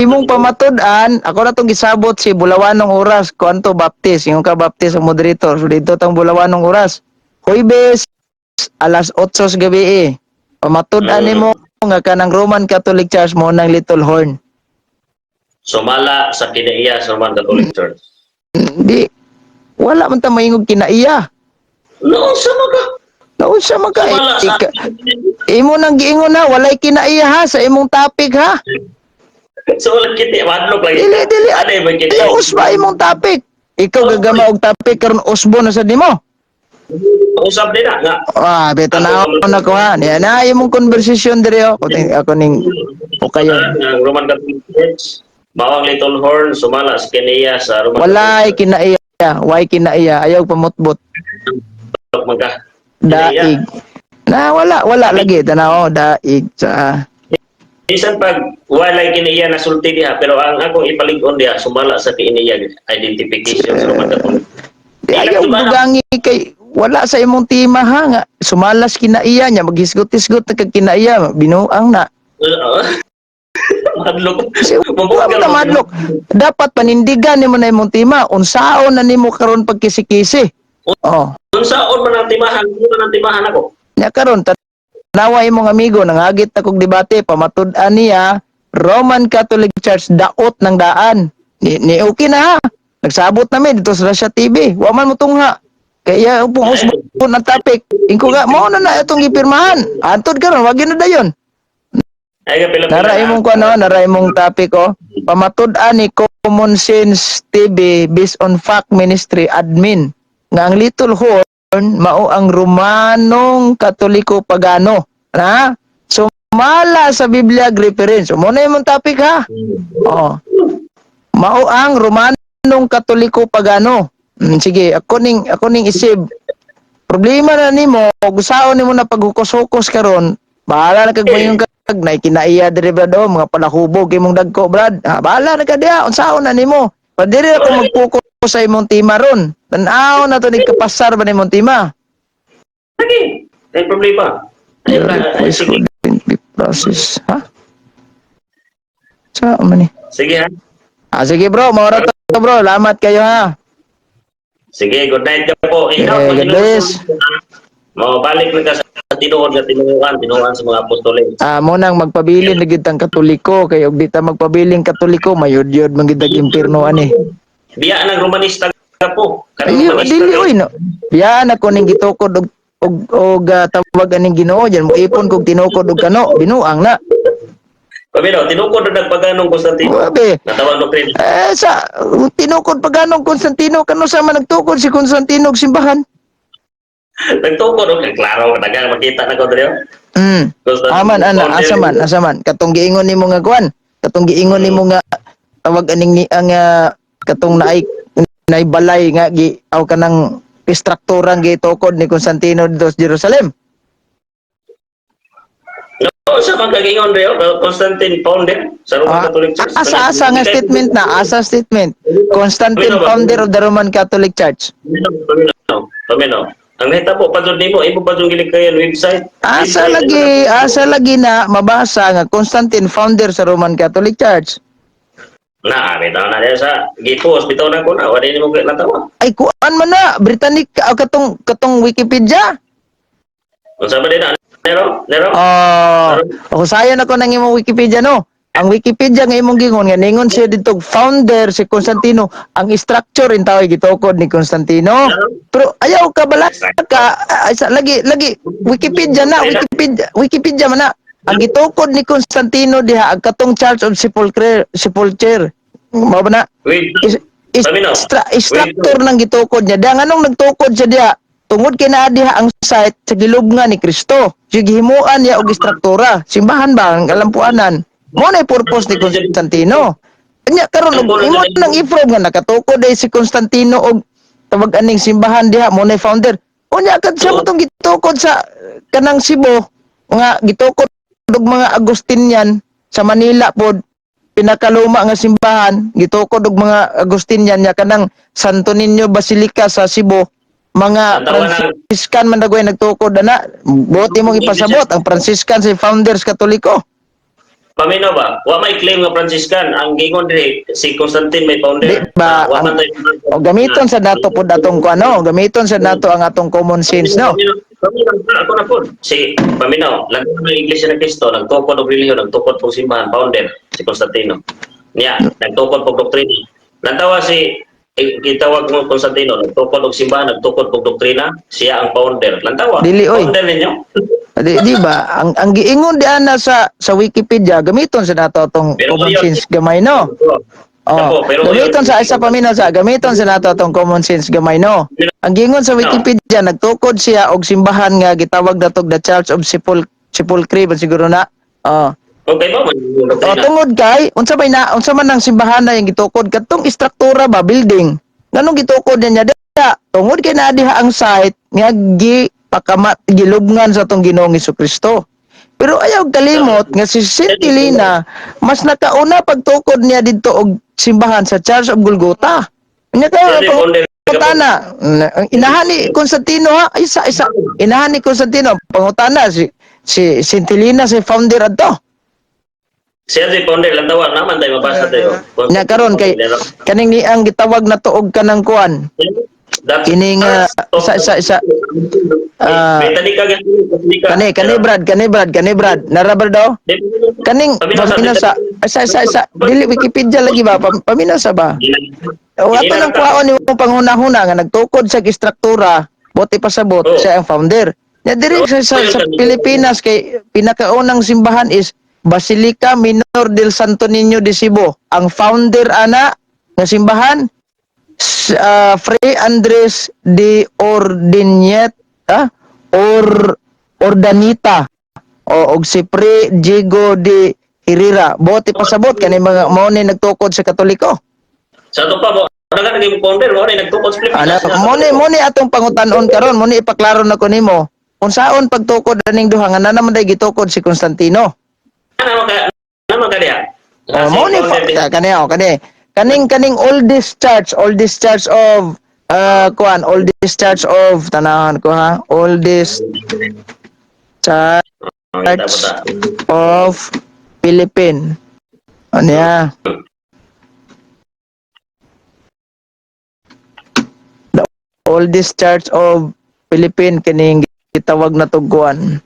imong pamatud-an, ako na tong gisabot si Bulawanong Oras, kuanto baptist, yung ka baptist ang moderator. So dito tong Bulawanong Oras. Huwebes alas 8 sa gabi. Pamatud-an nimo nga kanang Roman Catholic Church mo ng Little Horn. sumala sa kinaiya sa Roman Catholic Church Di wala man ta maingog kinaiya. noon sa mga Naunsa man ka sumala sa imo nang giingon na walay kinaiya ha sa imong topic ha. so wala kiti madlok lagi Dili ano ba kiti usba imong topic. Ikaw gagama og topic karon usbo na sa nimo. usab din na nga Beto na ko ha. Niya na imong conversation dire ako ning o kayo. Ang Roman Catholic Church bawang Little Horn sumala sa kinaiya sa Roman Walay kinaiya, way kinaiya, ayaw pamutbot. Catholic magka Daig. Na wala lagi tanaw daig sa Bisan pag walay kinaiya na sulti diha pero ang akong ipalig-on diha sumala sa kinaiya identification sa Roman Catholic. di ayaw dugangi kay wala sa imong tima ha nga sumalas kinaiya niya maghisgot-hisgot kag kinaiya binuang na. Madlok. Kasi wala mo na madlok. Dapat panindigan nimo na imong tima unsaon na nimo karon pagkisi-kisi. Oh. Unsaon man ang timahan ako. Nya karon tanawa imong amigo nangagit na kog debate pamatud-an niya Roman Catholic Church daot ng daan. Ni okay na ha. Nagsabot na mi dito sa Russia TV. Wa man mo tungha. Kaya upong usbon ang topic. Ingko ga mao na itong gipirmahan. Antod karon wag na dayon. Ay ka pila. Nara imong kuno, nara imong topic ko. Pamatud-an ni Common Sense TV based on fact ministry admin nga ang Little Horn mao ang Romanong Katoliko Pagano. Na? Sumala sa Biblia reference. Mo na imong topic ha. Oh. Mao ang Romanong Katoliko Pagano. Sige, ako ning isib. Problema na nimo, gusaon nimo na paghukos-hukos karon. Bahala na kag mayong kag na kinaiya diri brad mga palahubog imong dagko brad. Bahala na ka diha unsaon na nimo. Padiri ako magpokus sa imong tima ron. Tan-aw na to nigkapasar ba nimong tima? Sige. Ay problema. Request Sige. couldn't be processed. Ha? Sa man ni? Sige ha. Sige bro, maura to bro. Lamat kayo ha. Sige, good night ka po. God bless. Balik na ka sa tinuod nga tinuan sa mga apostoles. Mo nang magpabilin na gid tang Katoliko kay og di ta magpabiling Katoliko mayud-yud man gid ang impierno ani. Biya nang Romanista ka po. Ayo dili oy no. Yan ako ning gitukod og og tawag aning Ginoo diyan mo ipon kog tinukod og kano binuang na. Pamino, tinukod na nagpaganong Constantino. Grabe. Natawag doktrin. Sa tinukod paganong Constantino kano sa man nagtukod si Constantino og simbahan. Nagtukod, okay, klaro, nagang makita na ko dito. Aman ana asaman katong giingon nimo nga kuan. Katong giingon nimo nga tawag aning ni ang katong naay balay nga gi aw kanang istrukturang gitukod ni Constantino dito sa Jerusalem. No, sa pagkagingon rin, Constantine founder sa Roman Catholic Church. Asa nga statement na, asa statement. Constantine, founder of the Roman Catholic Church. Pamino. Ang nahitabo pa doon nimo, imo pa doon gilikayan website. Asa lagi na mabasa nga Constantine, founder sa Roman Catholic Church. Na, bitaw na diya sa gipost, bitaw na ko na, wala nimo natawa. Ay kuan man na, Britannic katong Wikipedia. Unsa ba din na? Nero? Husayan ako ng imong Wikipedia no. Ang Wikipedia nga imong gingon nga ningon siya dito founder si Constantino, ang structure in tawag gitukod ni Constantino. Pero ayaw ka bala ka lagi Wikipedia Wikipedia man na. Ang gitukod ni Constantino diha ang katong Church of Sepulchre. Mao ba na? Wait. Structure nang gitukod niya. Da nganong nagtukod siya diha? Tungod kay naa diha ang site sa gilubngan ni Kristo. Sige himuan niya og istruktura. Simbahan ba ang kalampuanan? Mo na purpose ni Constantino. Nya karon imo nang i-prove nga nakatukod day si Constantino og tawag aning simbahan diha mo na founder. Unya kad siya mo tong gitukod sa kanang Cebu nga gitukod og mga Agustinian sa Manila pod pinakaluma nga simbahan gitukod og mga Agustinian nya kanang Santo Niño Basilica sa Cebu. Mga Franciscan man dagway nagtukod ana. Buti mong ipasabot ang Franciscan si founders Katoliko. Pamino ba? Wa may claim nga Franciscan ang gingon diri si Constantine may founder. Di ba o gamiton sa nato pod atong kuano, gamiton sa nato ang atong common sense no. Ako na po. Si Pamino, lang ng Iglesia ng Cristo, nagtukod og relihiyon, nagtukod og simbahan, founder si Constantino. Niya, nagtukod og doktrina. Lantawa si gitawag mo Constantino, nagtukod og simbahan, nagtukod og doktrina, siya ang founder. Lantawa, Dili, oy. founder ninyo. Di ba? Ang giingon di ana sa Wikipedia gamiton sa nato atong common sense gamay no. Gamiton sa isa pa gamiton sa nato atong common sense gamay no. Ang giingon sa Wikipedia nagtukod siya og simbahan nga gitawag natog the Church of Sepulchre ba siguro na. Okay ba man? Tungod kay unsa man ang simbahan na yung gitukod katong istruktura ba building. Nganong gitukod niya diha? Tungod kay naa diha ang site nga gilubngan sa atong Ginoong Hesukristo. Pero ayaw kalimot nga si Saint Helena mas nakauna pagtukod niya didto og simbahan sa Church of Golgotha. Nya ka pangutana inahan ni Constantino ha isa inahan ni Constantino pangutana si Saint Helena si founder adto. Siya si founder lang tawa naman tayo mabasa tayo. Nya karon kay kaning ni ang gitawag na tuog kanang kuan. Kining isa kani Brad narabar daw kaning paminaw sa isa dili Wikipedia lagi ba paminaw sa ba wa pa nang kwaon ni panghuna-huna nga nagtukod sa istruktura buti pasabot siya ang founder nya diri sa Pilipinas kay pinakaunang simbahan is Basilica Minor del Santo Niño de Cebu ang founder ana nga simbahan Fray Andres de Ordanita og si Fray Diego de Herrera bote pasabot kani mga mao ni nagtukod sa Katoliko. Sa to pa mo dagan naging founder mo ni nagtukod sa Pilipinas. Mo ni atong pangutanon karon mo ni ipaklaro na ko nimo unsaon pagtukod aning duha nga naman day gitukod si Constantino. Ano ka diya? Mo ni kaning oldest church of oldest church of tanahan ko ha oldest church of Philippines ano ya the oldest church of Philippines kining gitawag na tugkuan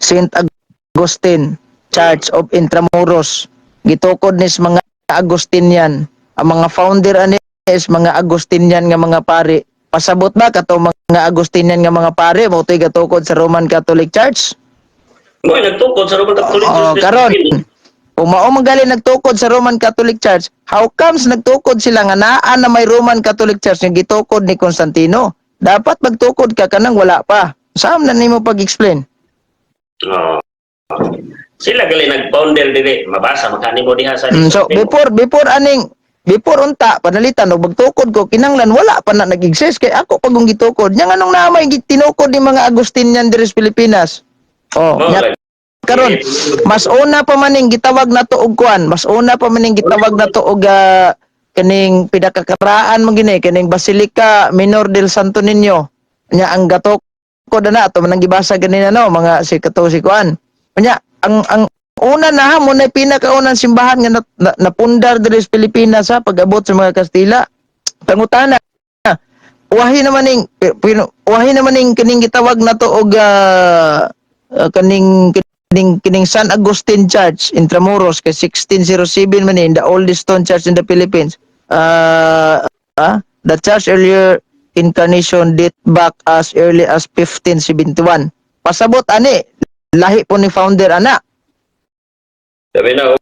Saint Augustine Church of Intramuros gitukod nis mga Agustinian ang mga founder ani is mga Agustinian nga mga pari Pasabot ba kato mga Agustinian nga mga pare mo to'y gatukod sa Roman Catholic Church? Mo nagtukod sa Roman Catholic Oh, Church karon. Philippines. Kung mao magaling nagtukod sa Roman Catholic Church, how comes nagtukod sila nga naa na may Roman Catholic Church nga gitukod ni Constantino? Dapat magtukod ka kanang wala pa. Saan na nimo pag-explain? Oh. Sila gali nag-founder dire, mabasa makani mo diha sa So before unta panalitan og magtukod ko kinanglan wala pa na nag-exist kay ako pag gitukod. Nya nganong namay tinukod ni mga Agustinian diri sa Pilipinas? Oh, Mo nya like, karon mas una pa maning gitawag na to og kuan, mas una pa maning gitawag na to og kaning pinakakaraan mo gini kaning Basilica Minor del Santo Niño. Nya ang gatok ko na ato manang gibasa ganina no mga si kato si kuan. Nya ang una na ha mo na pinakaunang simbahan nga napundar diri sa Pilipinas sa pag-abot sa mga Kastila. Pangutana wahi naman ning kining gitawag na to og kining San Agustin Church Intramuros kay 1607 man in the oldest stone church in the Philippines. The church earlier incarnation date back as early as 1571. Pasabot ani lahi po ni founder ana. sabi na,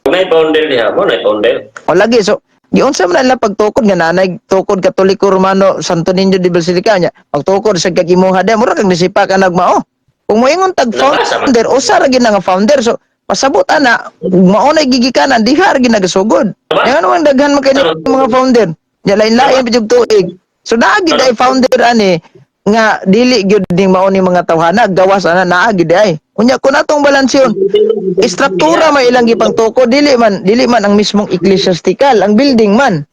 may founder diha mo, may founder. O lagi so giunsa man nila pagtukod nga nanay tukod Katoliko Romano Santo Niño de Basilica nya pagtukod sa kagimuha de mura kag nisipa ka nagmao. Kung moingon tag founder usa ra gid nga founder so pasabot ana mao na gigikanan diha ra gid nagasugod. Nga naman daghan man kay mga founder. Nya lain-lain bijug tuig. So naa gid ay founder ani nga dili gyud ding mao ni mga tawhana gawas ana naa gid ay. Unya kun atong balansyon istruktura may ilang gipang tukod dili man ang mismong ecclesiastical ang building man.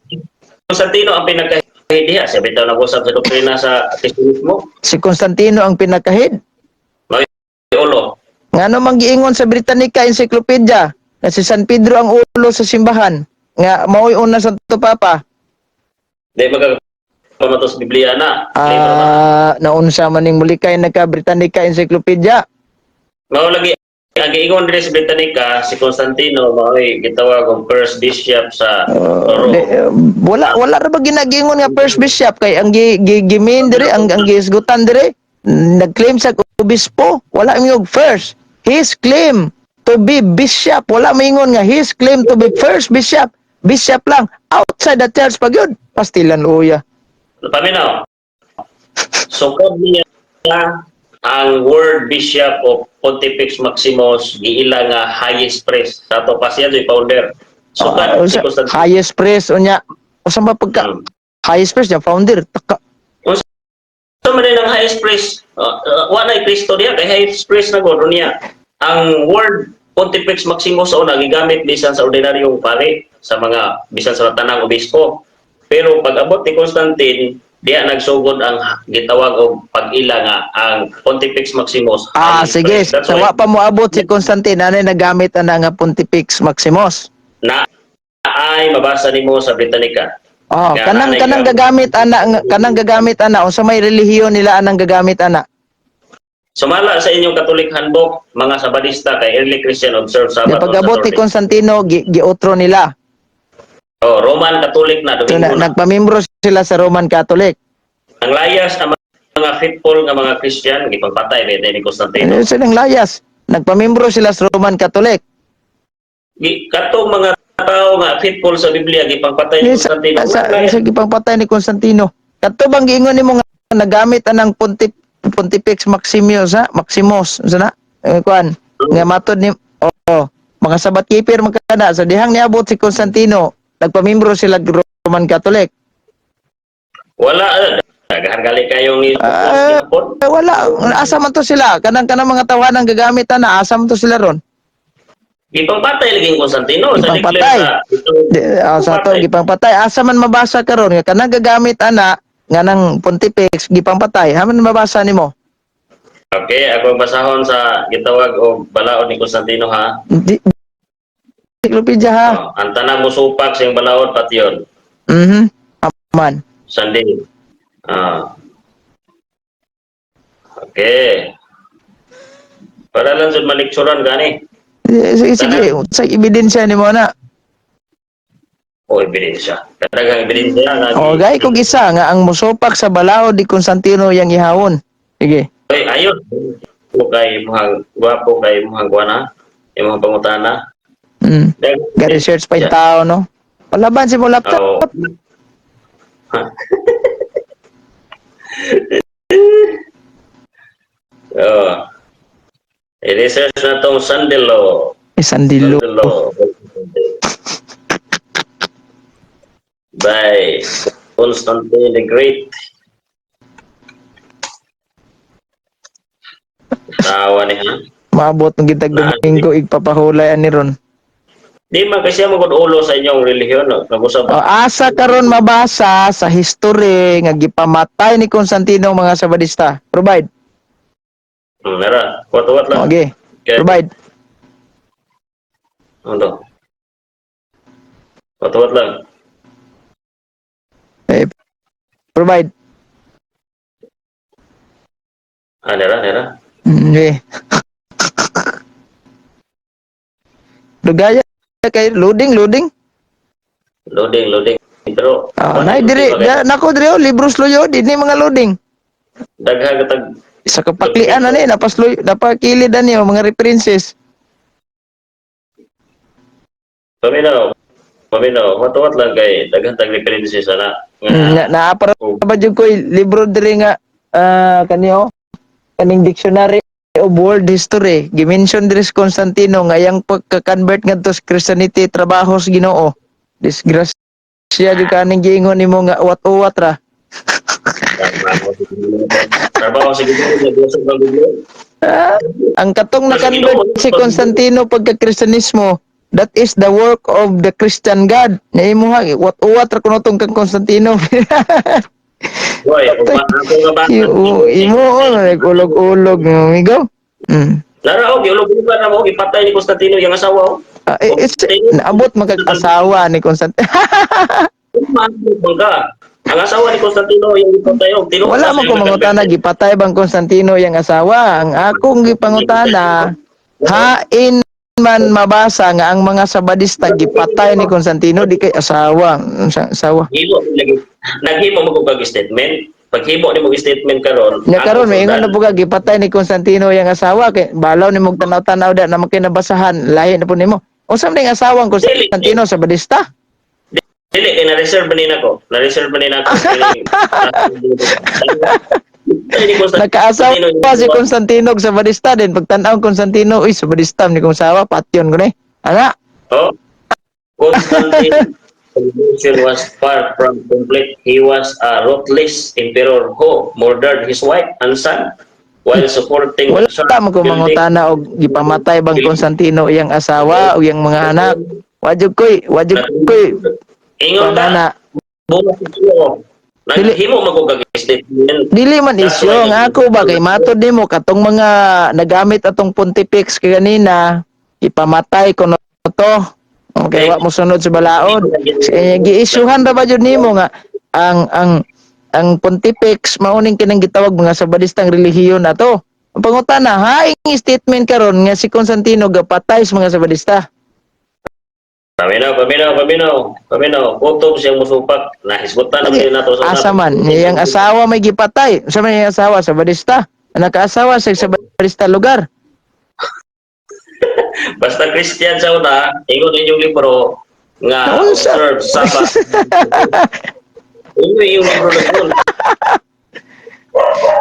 Constantino ang pinagkahid diha, sabi daw nag-usap sa doktrina sa Kristiyanismo. Si Constantino ang pinakahid. Ulo. Ngano man giingon sa Britannica Encyclopedia na si San Pedro ang ulo sa simbahan nga mao'y una sa Papa. Di magkakamatos Biblia na. Naunsa man ning mulikay nagka Britannica Encyclopedia. Mao lagi ang giingon diri sa Britannica si Constantino mao'y gitawag og first bishop sa Toro. Wala ra ba ginagingon nga first bishop kay ang gimin diri ang giisgutan diri nagclaim sa obispo wala miyog first his claim to be bishop wala mingon nga his claim to be first bishop lang outside the church pagyud pastilan uya Paminaw. Sukod niya ang word bishop of Pontifex Maximus giila nga highest priest sa to pa siya yung founder. Sukad si Constantino. highest priest unya usa ba pagka highest priest yung founder taka So man ang highest priest, wa na Kristo diya kay highest priest na gud niya. Ang word Pontifex Maximus o nagigamit bisan sa ordinaryong pare sa mga bisan sa tanang obispo. Pero pag abot ni Constantine, diya nagsugod ang gitawag og pag-ila nga ang Pontifex Maximus. sige so wa pa mo abot si Constantine anay nagamit ana nga Pontifex Maximus na ay mabasa nimo sa Britannica. Kanang gagamit ana unsa may relihiyon nila anang gagamit ana. Sumala sa inyong Catholic handbook, mga Sabadista kay early Christian observe Sabbath. Pag-abot ni Constantino giotro nila. Roman Catholic na So, Domingo na. nagpamembro sila sa Roman Catholic. Ang layas ang mga faithful nga mga Christian gipagpatay ni Constantino. Ano silang layas? Nagpamembro sila sa Roman Catholic. Katong mga tao nga faithful sa Biblia gipagpatay ni Constantino. Sa gipangpatay ni Constantino. Kato bang giingon nimo nga nagamit anang Pontifex Maximus na kuan nga matod ni mga sabat keeper magkana sa dihang niabot si Constantino nagpamembro sila Roman Catholic. Wala naghargali kayo ni wala asa man to sila kanang mga tawanan gagamit ana asa man to sila ron. Gipangpatay lagi Constantino sa Gipangpatay. Sa to gipangpatay asa man mabasa karon nga kanang gagamit ana nga nang Pontifex gipangpatay haman mabasa nimo. Okay, ako basahon sa gitawag og balaod ni Constantino ha. Encyclopedia ha. Ang tanang musupak sa iyong balaod pati yun. Aman. Sunday. Okay. Para lang sa maliksuran gani. Sige, sa ebidensya nimo na. o ebidensya. Kadagang ebidensya nga O gay kog isa nga ang musupak sa balaod di Constantino yang ihawon. Sige. Ay, ayun. Gwapo kay muhang kuana, imong pangutana. Mm. Ga-research pa yung tao, no? Palaban si mo laptop. Oo. Oh. I-research na tong Sandilo. Sandilo. By Constantine the Great. Tawa niya. Maabot ng gitag Domingo, igpapahulay ani ron. Di man kasi magod ulo sa inyong relihiyon. No? Nag-usap O, asa karon mabasa sa history nga gipamatay ni Constantino ang mga Sabadista. Provide. Nara, wat-wat lang. Okay. Provide. Ano? Wat-wat lang. Okay. Provide. Nara. Okay. Dugaya kay loading. Loading. Pero, Nay diri, nako diri libros loyo dinhi mga loading. daghang katag Sa kapaklian ani napasloy napakilid ani mga references. paminaw, wat-wat lang kay daghang tag references ana. Naapara ba jud koy libro diri nga kaniyo kaning dictionary of world history gimension diri sa Constantino nga yang pagka-convert ngadto sa Christianity trabaho sa Ginoo. Disgrasya jud kaning giingon nimo nga uwat-uwat ra. Trabaho sa gitna sa gusog ng Biblia. Ang katong na-convert si Constantino pagka-Kristiyanismo, that is the work of the Christian God. Na imo ha, uwat-uwat ra kuno tong kang Constantino. Boy, ako nga ba? Imo nag-ulog-ulog amigo. Lara og giulog ba na mo ipatay ni Constantino yung asawa. Naabot magkakasawa ni Constantino. Bangka. Ang asawa ni Constantino yung ipatay og tinuod. Wala man ko mangutana gipatay bang Constantino yang asawa. Ang akong gipangutana, hain man mabasa nga ang mga Sabadista gipatay ni Constantino di kay asawa. Asawa. Naghimo mo kog statement. Paghimo ni mo statement karon. Nya karon may ingon na buga gipatay ni Constantino yang asawa kay balaw ni mog tanaw-tanaw da na makinabasahan lahi na po nimo. Unsa man ang asawang Constantino Sabadista? Dili kay na-reserve ni nako. Na-reserve ni nako. Nagkaasawa pa si Constantino sa Sabadista din pagtan-aw Constantino uy Sabadista ni kong sawa patyon ko ni. Ana? Oh. Constantine was far from complete. He was a ruthless emperor who murdered his wife and son while supporting Wala mo ko mangutana og gipamatay bang Constantino iyang asawa o iyang mga anak. Wajud koy. Ingon Banana. Naghimo magugag statement. Dili man isyo nga ako ba kay matod nimo katong mga nagamit atong Pontifex kay kanina ipamatay kuno to. Okay, wa mo sunod sa balaod. Gi-isyuhan ra ba jud nimo nga ang Pontifex mauning kinang gitawag mga Sabadistang relihiyon ato. Ang pangutana, haing statement karon nga si Constantino gapatay sa mga Sabadista. Paminaw. Kutob siyang musupak. Nahisgutan naman din nato sa asa man, iyang asawa may gipatay. Sa man iyang asawa sa Sabadista. Nakaasawa sa Sabadista lugar. Basta Christian sa una, ingon inyong libro nga observe Sabbath. Ingon yung libro na yun.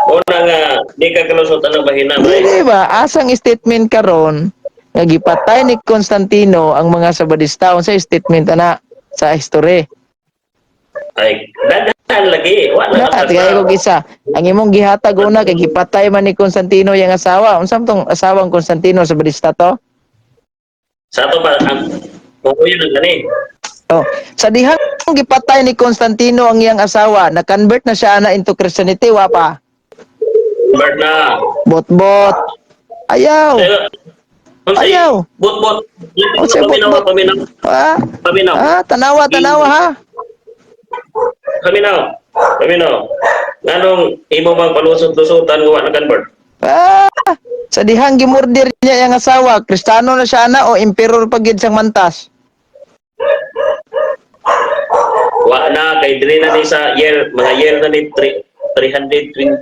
Una nga, di ka kalusutan ng bahina. Di ba? Asang statement karon nga gipatay ni Constantino ang mga Sabadista unsa statement ana sa history. Ay, daghan lagi. Wala At kaya ko isa, ang imong gihatag una kay gipatay man ni Constantino yang asawa. Unsa tong asawang Constantino Sabadista to? sa ato ba, ang yun ang gani. Oh, sa dihang gipatay ni Constantino ang iyang asawa, na-convert na siya na into Christianity wa pa. Bert na. Bot-bot. Ayaw. Ayaw. Bot-bot. Unsay bot-bot? Paminaw. Tanawa ha. Paminaw. Nganong imo mang palusot-lusutan gawa na convert? Sa dihang gimurder niya yung asawa, Kristiyano na siya na o emperor pagid sang mantas? Wa na kay diri na ni sa year, mga year na ni 320,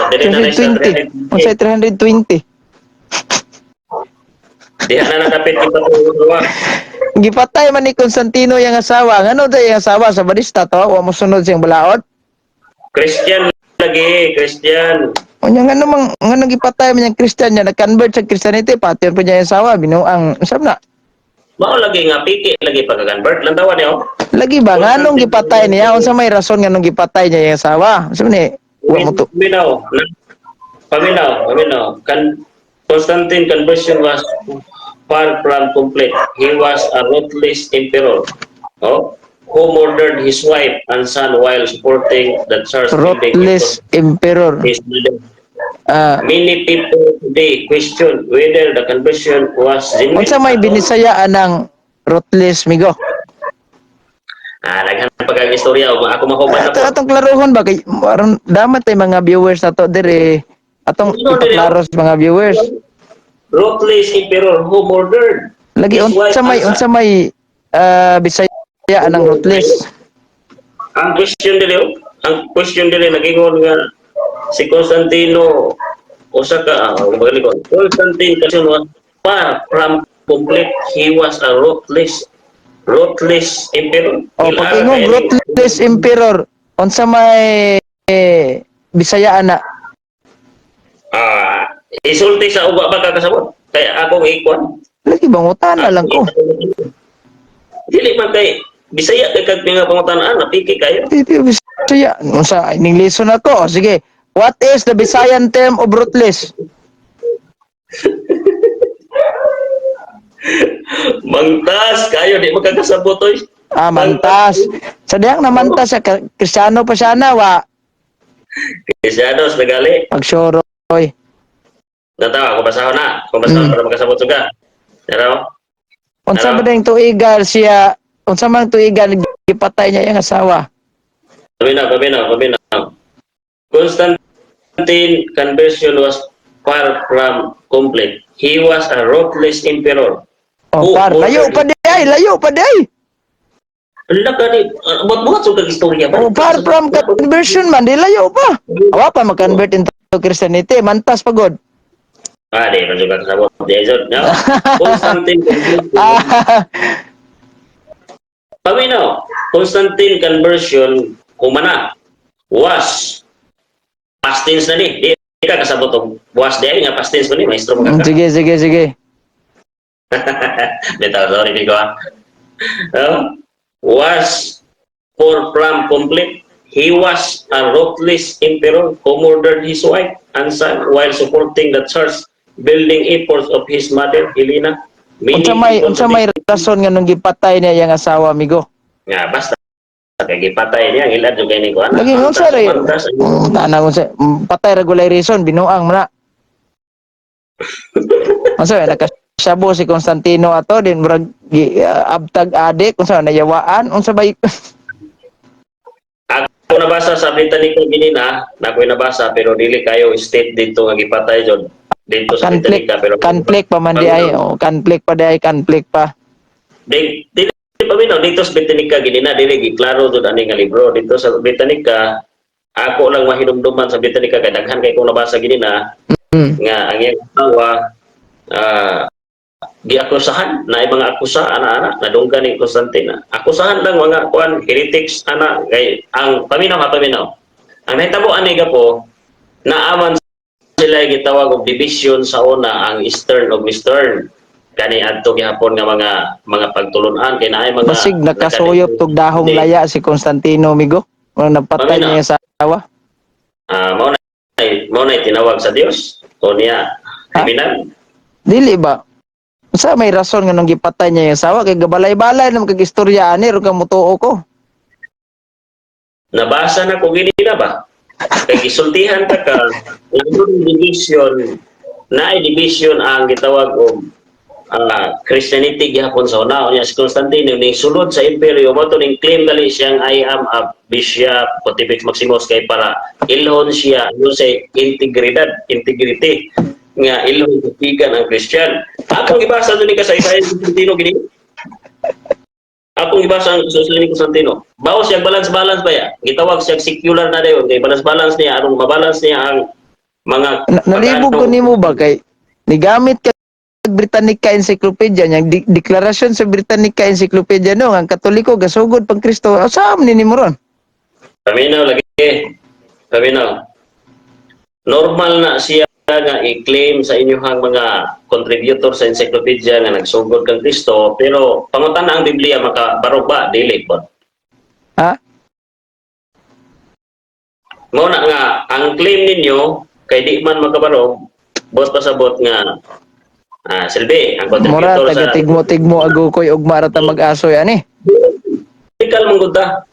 diri na ni sa 320. Unsay 320. 320? Diha na nakapit kita tuwa. Gipatay man ni Constantino yang asawa. Ngano day yang asawa sa barista to? Wa mo sunod siyang balaod? Christian lagi, Christian. Unya nga namang nga gipatay man yang Christian niya nag-convert sa Christianity pati pa niya yung asawa binuang usab na. Mao lagi nga piki lagi pagka-convert lang tawa niyo. Lagi ba nganong gipatay niya unsa may rason nganong gipatay niya yung asawa? Usab ni wa mo to. Paminaw. Constantine conversion was far from complete. He was a ruthless emperor, who murdered his wife and son while supporting the church building. Ruthless emperor. His mother. Ah, Many people today question whether the conversion was genuine. unsa may binisayaan ng ruthless migo? Naghanap pa kang istorya. Ako mahuman na po. Atong klarohon ba kay aron damat tay mga viewers nato dire atong ipaklaro sa mga viewers. Ruthless emperor who murdered Lagi his wife and son. unsa may bisayaan ng ruthless. Ang question dili nagingon nga si Constantino Constantine kasi was far from complete. He was a ruthless emperor. O pag-ingong ruthless emperor unsa may bisayaan na Isulti sa uba ba kakasabot kaya akong ikwan. lagi bang utana lang ko. Dili man kay Bisaya kay kag mga pangutan-an napiki kayo. Dili bisaya unsa ining lesson na to. Sige, what is the Visayan term of ruthless? Mangtas kayo di makakasabot oy. Mantas. Sa diyang namantas sa Kristiyano pa siya na wa Kristiyanos nagali. pagsyoroy. Natawa ko basahon na. Kung basahon para makasabot suga. Pero Unsa ba ding tuigal siya? Unsa man tuigal gipatay niya yung asawa? Paminaw. Constantine conversion was far from complete. He was a ruthless emperor. Layo pa day. Ala ka ni, buhat sa istorya ba? Far from conversion man, di layo pa. Awa pa mag-convert into Christianity, mantas pagod. Di man juga kasabot. Di ayun. No? Constantine conversion. Constantine conversion kumana was past tense na ni. Di ka kasabot og was di nga past tense ko ni maestro mo ka. Sige. Bitaw, sorry Pico. Was far from complete. He was a ruthless emperor who murdered his wife and son while supporting the church building efforts of his mother, Helena. Unsa may rason nga nung gipatay niya yung asawa, amigo? Nga, basta. Kaya gipatay niya, ang ilad yung kayo ni Kuan. Lagi unsa ray? Patay regular reason, binuang mo na. Unsa nakasyabo si Constantino ato, din murag abtag adik, unsa nayawaan, unsa ba Ako nabasa sa Britannico ginina, na ako'y nabasa, pero dili kayo state dito nga gipatay dyan. Dito sa Britannica, pero conflict pa man di ay, conflict pa. Dili pa minaw, dito sa Britannica ginina, dili giklaro doon ani nga libro. Dito sa Britannica, ako lang mahinumduman sa Britannica, kay daghan kay kung nabasa ginina, nga ang iyang asawa, giakusahan na mga akusa ana nadunggan ni Constantine. Akusahan lang mga kuan heretics ana kay ang paminaw. Ang nahitabo ani gapo naaman sila gitawag og division sa una ang Eastern ug Western. Kani adto gihapon nga mga pagtulunan kay naay mga basig nakasuyop tog dahong laya si Constantino, migo. Ang napatay niya sa asawa. Mao na tinawag sa Dios o niya kriminal. Dili ba? Sa may rason nga nung gipatay niya yung asawa kay gabalay-balay naman kag istorya ani ro kang mutuo ko. Nabasa na ko gini na ba? Kay gisultihan ta ka division ang gitawag og Christianity gihapon sa una unya si Constantine ning sulod sa imperyo mo to ning claim gali siyang I am a bishop Pontifex Maximus kay para ilhon siya no say integrity nga ilong tupigan ang Christian. Akong ibasa doon ni kasaysayan ng Constantino gini. Akong ibasa ang Susuli ni Constantino. Bawo siya balance-balance ba ya? Gitawag siya secular na dayon kay balance-balance niya aron mabalance niya ang mga Nalibog ko nimo ba kay nigamit ka Britannica Encyclopedia nya deklarasyon sa Britannica Encyclopedia no ang Katoliko gasugod pang Kristo asam ni nimo ron. Paminaw lagi. Paminaw. Normal na siya nga i-claim sa inyong mga contributor sa encyclopedia nga nagsugod kang Kristo pero pangutan na ang Biblia makabarog ba dili po. Ha? Mo na nga ang claim ninyo kay di man makabarog bot pasabot nga silbi ang Mura contributor taga sa tigmo-tigmo agukoy og marata mag-asoy ani. Ikaw mangguta.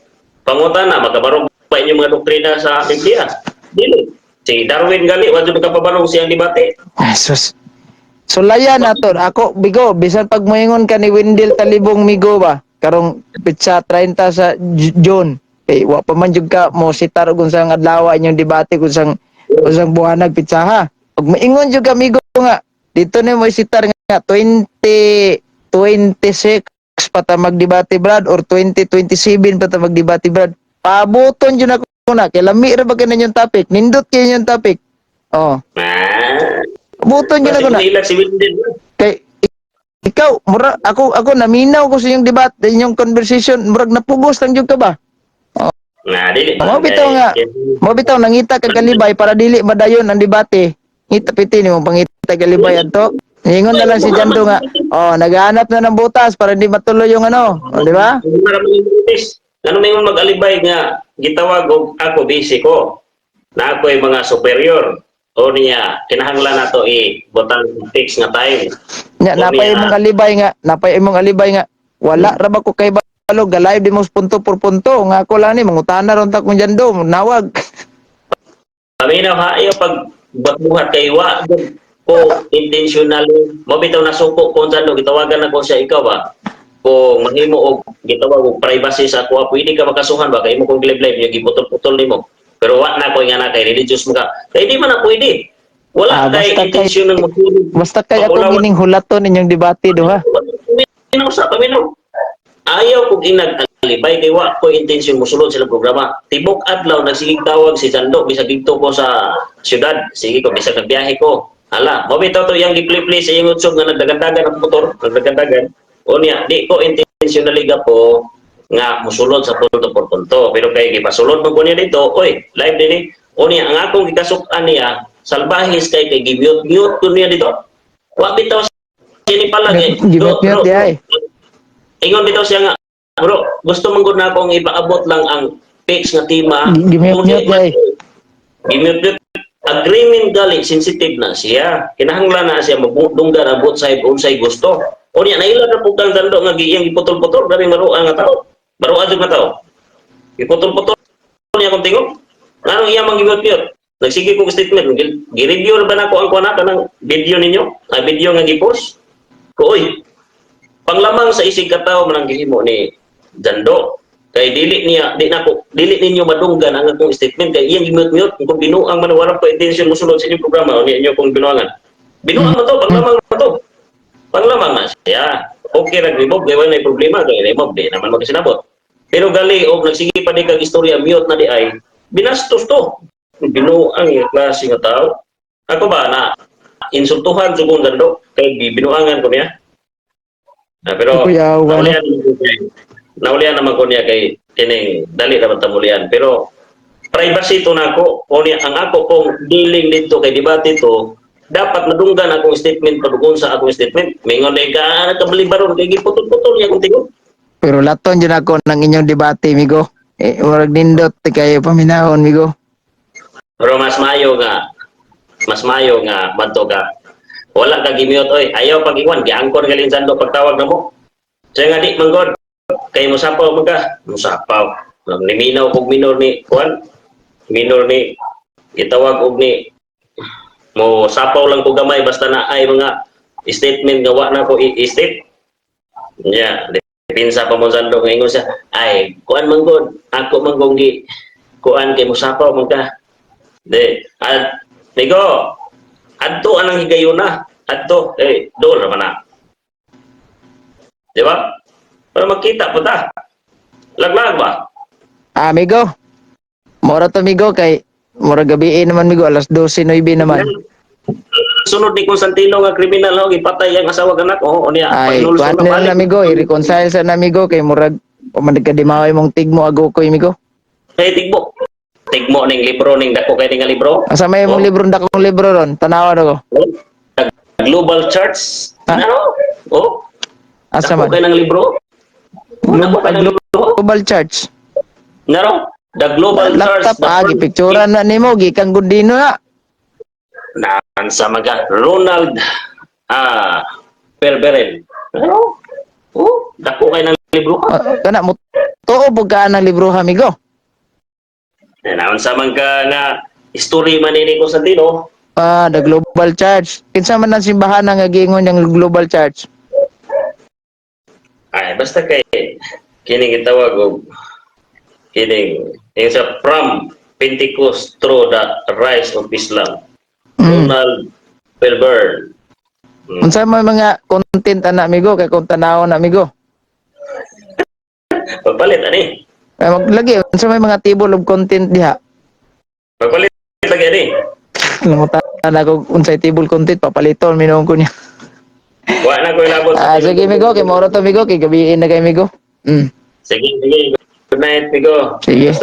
Pangutan na makabarog pa inyong mga doktrina sa Biblia. Dili. Si Darwin gali wa jud kapabarong siyang debate. Jesus. So laya nato ako bigo bisan pag moingon ka ni Wendell Talibong Migo ba karong pitsa 30 sa June. Eh wa pa man jud ka mo sitar og unsang adlaw inyong debate kung unsang buhanag pitsa ha. Pag moingon jud ka Migo nga dito na mo sitar nga 2026 pata magdebate brad or 2027 pata magdebate brad. Pabuton jud ako na kay lami ra ba kanang topic nindot kay yung topic. Oh. Buton jud ako na. Si Wendell. Kay ikaw mura ako naminaw ko sa inyong debate inyong conversation murag napugos lang jud ka ba? Dili. Mo bitaw nangita kag kalibay para dili madayon ang debate. Ngita piti nimo pangita kalibay adto. Ningon na lang si Jando nga, naghahanap na ng butas para hindi matuloy yung ano, di ba? Ano may mag-alibay nga gitawag og ako busy ko na ako ay mga superior o niya kinahanglan nato butang fix nga time. Napay imong alibay nga wala ra ba ko kay balog live di mo punto por punto nga ako lang ni mangutana ron ta kung Jando nawag. Paminaw hayo pag buhat kay wa ko intentionally mo bitaw nasuko ko Jando gitawagan ako siya ikaw ba kung mahimo og gitawag og privacy sa ako pwede ka makasuhan ba kay imo kung live yung giputol-putol nimo pero wa na ko nga na kay religious mo ka kay di man na pwede wala kay intention ng magsulod basta kay ako gining hulaton ninyong debate do ha paminaw ayaw kog inag-alibay kay wa ko intention mo sulod sila programa tibok adlaw nagsigig tawag si Jando bisag dito ko sa syudad sige ko bisag nagbiyahe ko hala mo bitaw to yang gi-play sa iyong utsog nga nagdagandagan ang motor nagdagandagan o niya, di ko intentionally po nga musulod sa punto por punto. Pero kay gipasulod mo ko niya dito, oy, live din o niya, ang akong gikasukan niya, salbahis kay gimute ko niya dito. Wa bitaw siya ni pala kay. Gimute niya ingon bitaw siya nga, bro, gusto mong na akong ipaabot lang ang fix nga tema. Gimute niya Gimute agreement gali sensitive na siya. Kinahanglan na siya magdunggan ang both side unsay gusto. O niya, nailan na po kang Jando nga giyang iputol-putol dari maruan nga tao. Maruan dyan nga tao. Iputol-putol niya kung tingog. Anong iya mang gimot-mute? Nagsige kong statement. Gi-review na ba na ko ang kuwanata ng video ninyo? Video nga gi-post? Uy, panglamang sa isig katao manang gihimo ni Jando. Kay dili ninyo madunggan ang akong statement. Kay iyang gimot-mute. Kung binuang manawarang pa intention mo sulod sa inyong programa o niyo kung binuangan. Binuang mo to, panglamang mo to. Panglamang na siya. Okay nag-remove, gawin na yung problema, kaya remove, di naman magkasinabot. Pero gali, nagsige pa di kag istorya, mute na di ay, binastos to. Binuang yung klase nga tao. Ako ba, na insultuhan sugong Jando, kaya binuangan ko niya. Pero, naulian naman ko niya kay kining dali naman tamulian. Pero, privacy to na ako, o niya, ang ako kung dealing dito kay debate to, dapat madunggan akong statement padugon sa akong statement. Mingon na ka, nakabalibaron, kaya giputol-putol niya kung tingog. Pero laton dyan ako ng inyong debate, migo. Warag nindot kayo paminahon, migo. Pero mas mayo nga, banto ka. Wala ka gimiyot, oy, ayaw pag-iwan, giangkon galing Jando pagtawag na mo. Siya nga di, manggod, kayo musapaw mga, musapaw. Niminaw kog minor ni, itawag og ni, mo sapaw lang ko gamay basta na ay mga statement gawa na ko i-state niya pinsa pa mo Jando nga ingon siya ay kuan man gud ako man gong gi kuan kay mo sapaw man ka de migo adto anang higayuna adto dol ra man na di ba para makita po ta. Laglag ba? Amigo. Mora to migo kay mura gabi naman migo alas 12:09 naman. Sunod ni Constantino nga kriminal ho gipatay ang asawa ganak o niya Ay, painulso kuan na nila balik. na migo, i-reconcile sa namigo kay murag o managkadimaway mong tigmo ago ko migo. Hey, tigbo. Tigmo ning libro ning dako kay ning libro. Asa may mong libro dakong libro ron, tanawan ako. Global Charts. Ha? Ano? Oh, Asa dako man? kay ng libro. Dako kay ng libro. Global Church. Naro? The Global Charts. Laptop gipicturean na nimo gikang gundino na. Naan sa mga Ronald Berberen. Ano? Oh, dako kay ng libro. Kana mo tuo pug ka ng libro ha migo. Naan sa mga nga history man ni Constantino. The Global Church. Kinsa man ang simbahan nga giingon yang Global Church? Ay, basta kay kining gitawag og kining yung sa from Pentecost through the rise of Islam. Ronald Belbern. Unsa may mga content ana migo kay kung tanawon na migo. Pagpalit ani. Ay maglagi unsa may mga table of content diha. Pagpalit lagi ani. Limutan ako unsay table content papaliton minong ko niya. Wa na ko ilabot. Sige migo kay moro to migo kay gabiin na kay migo. Sige, sige. Good night, Migo. Sige.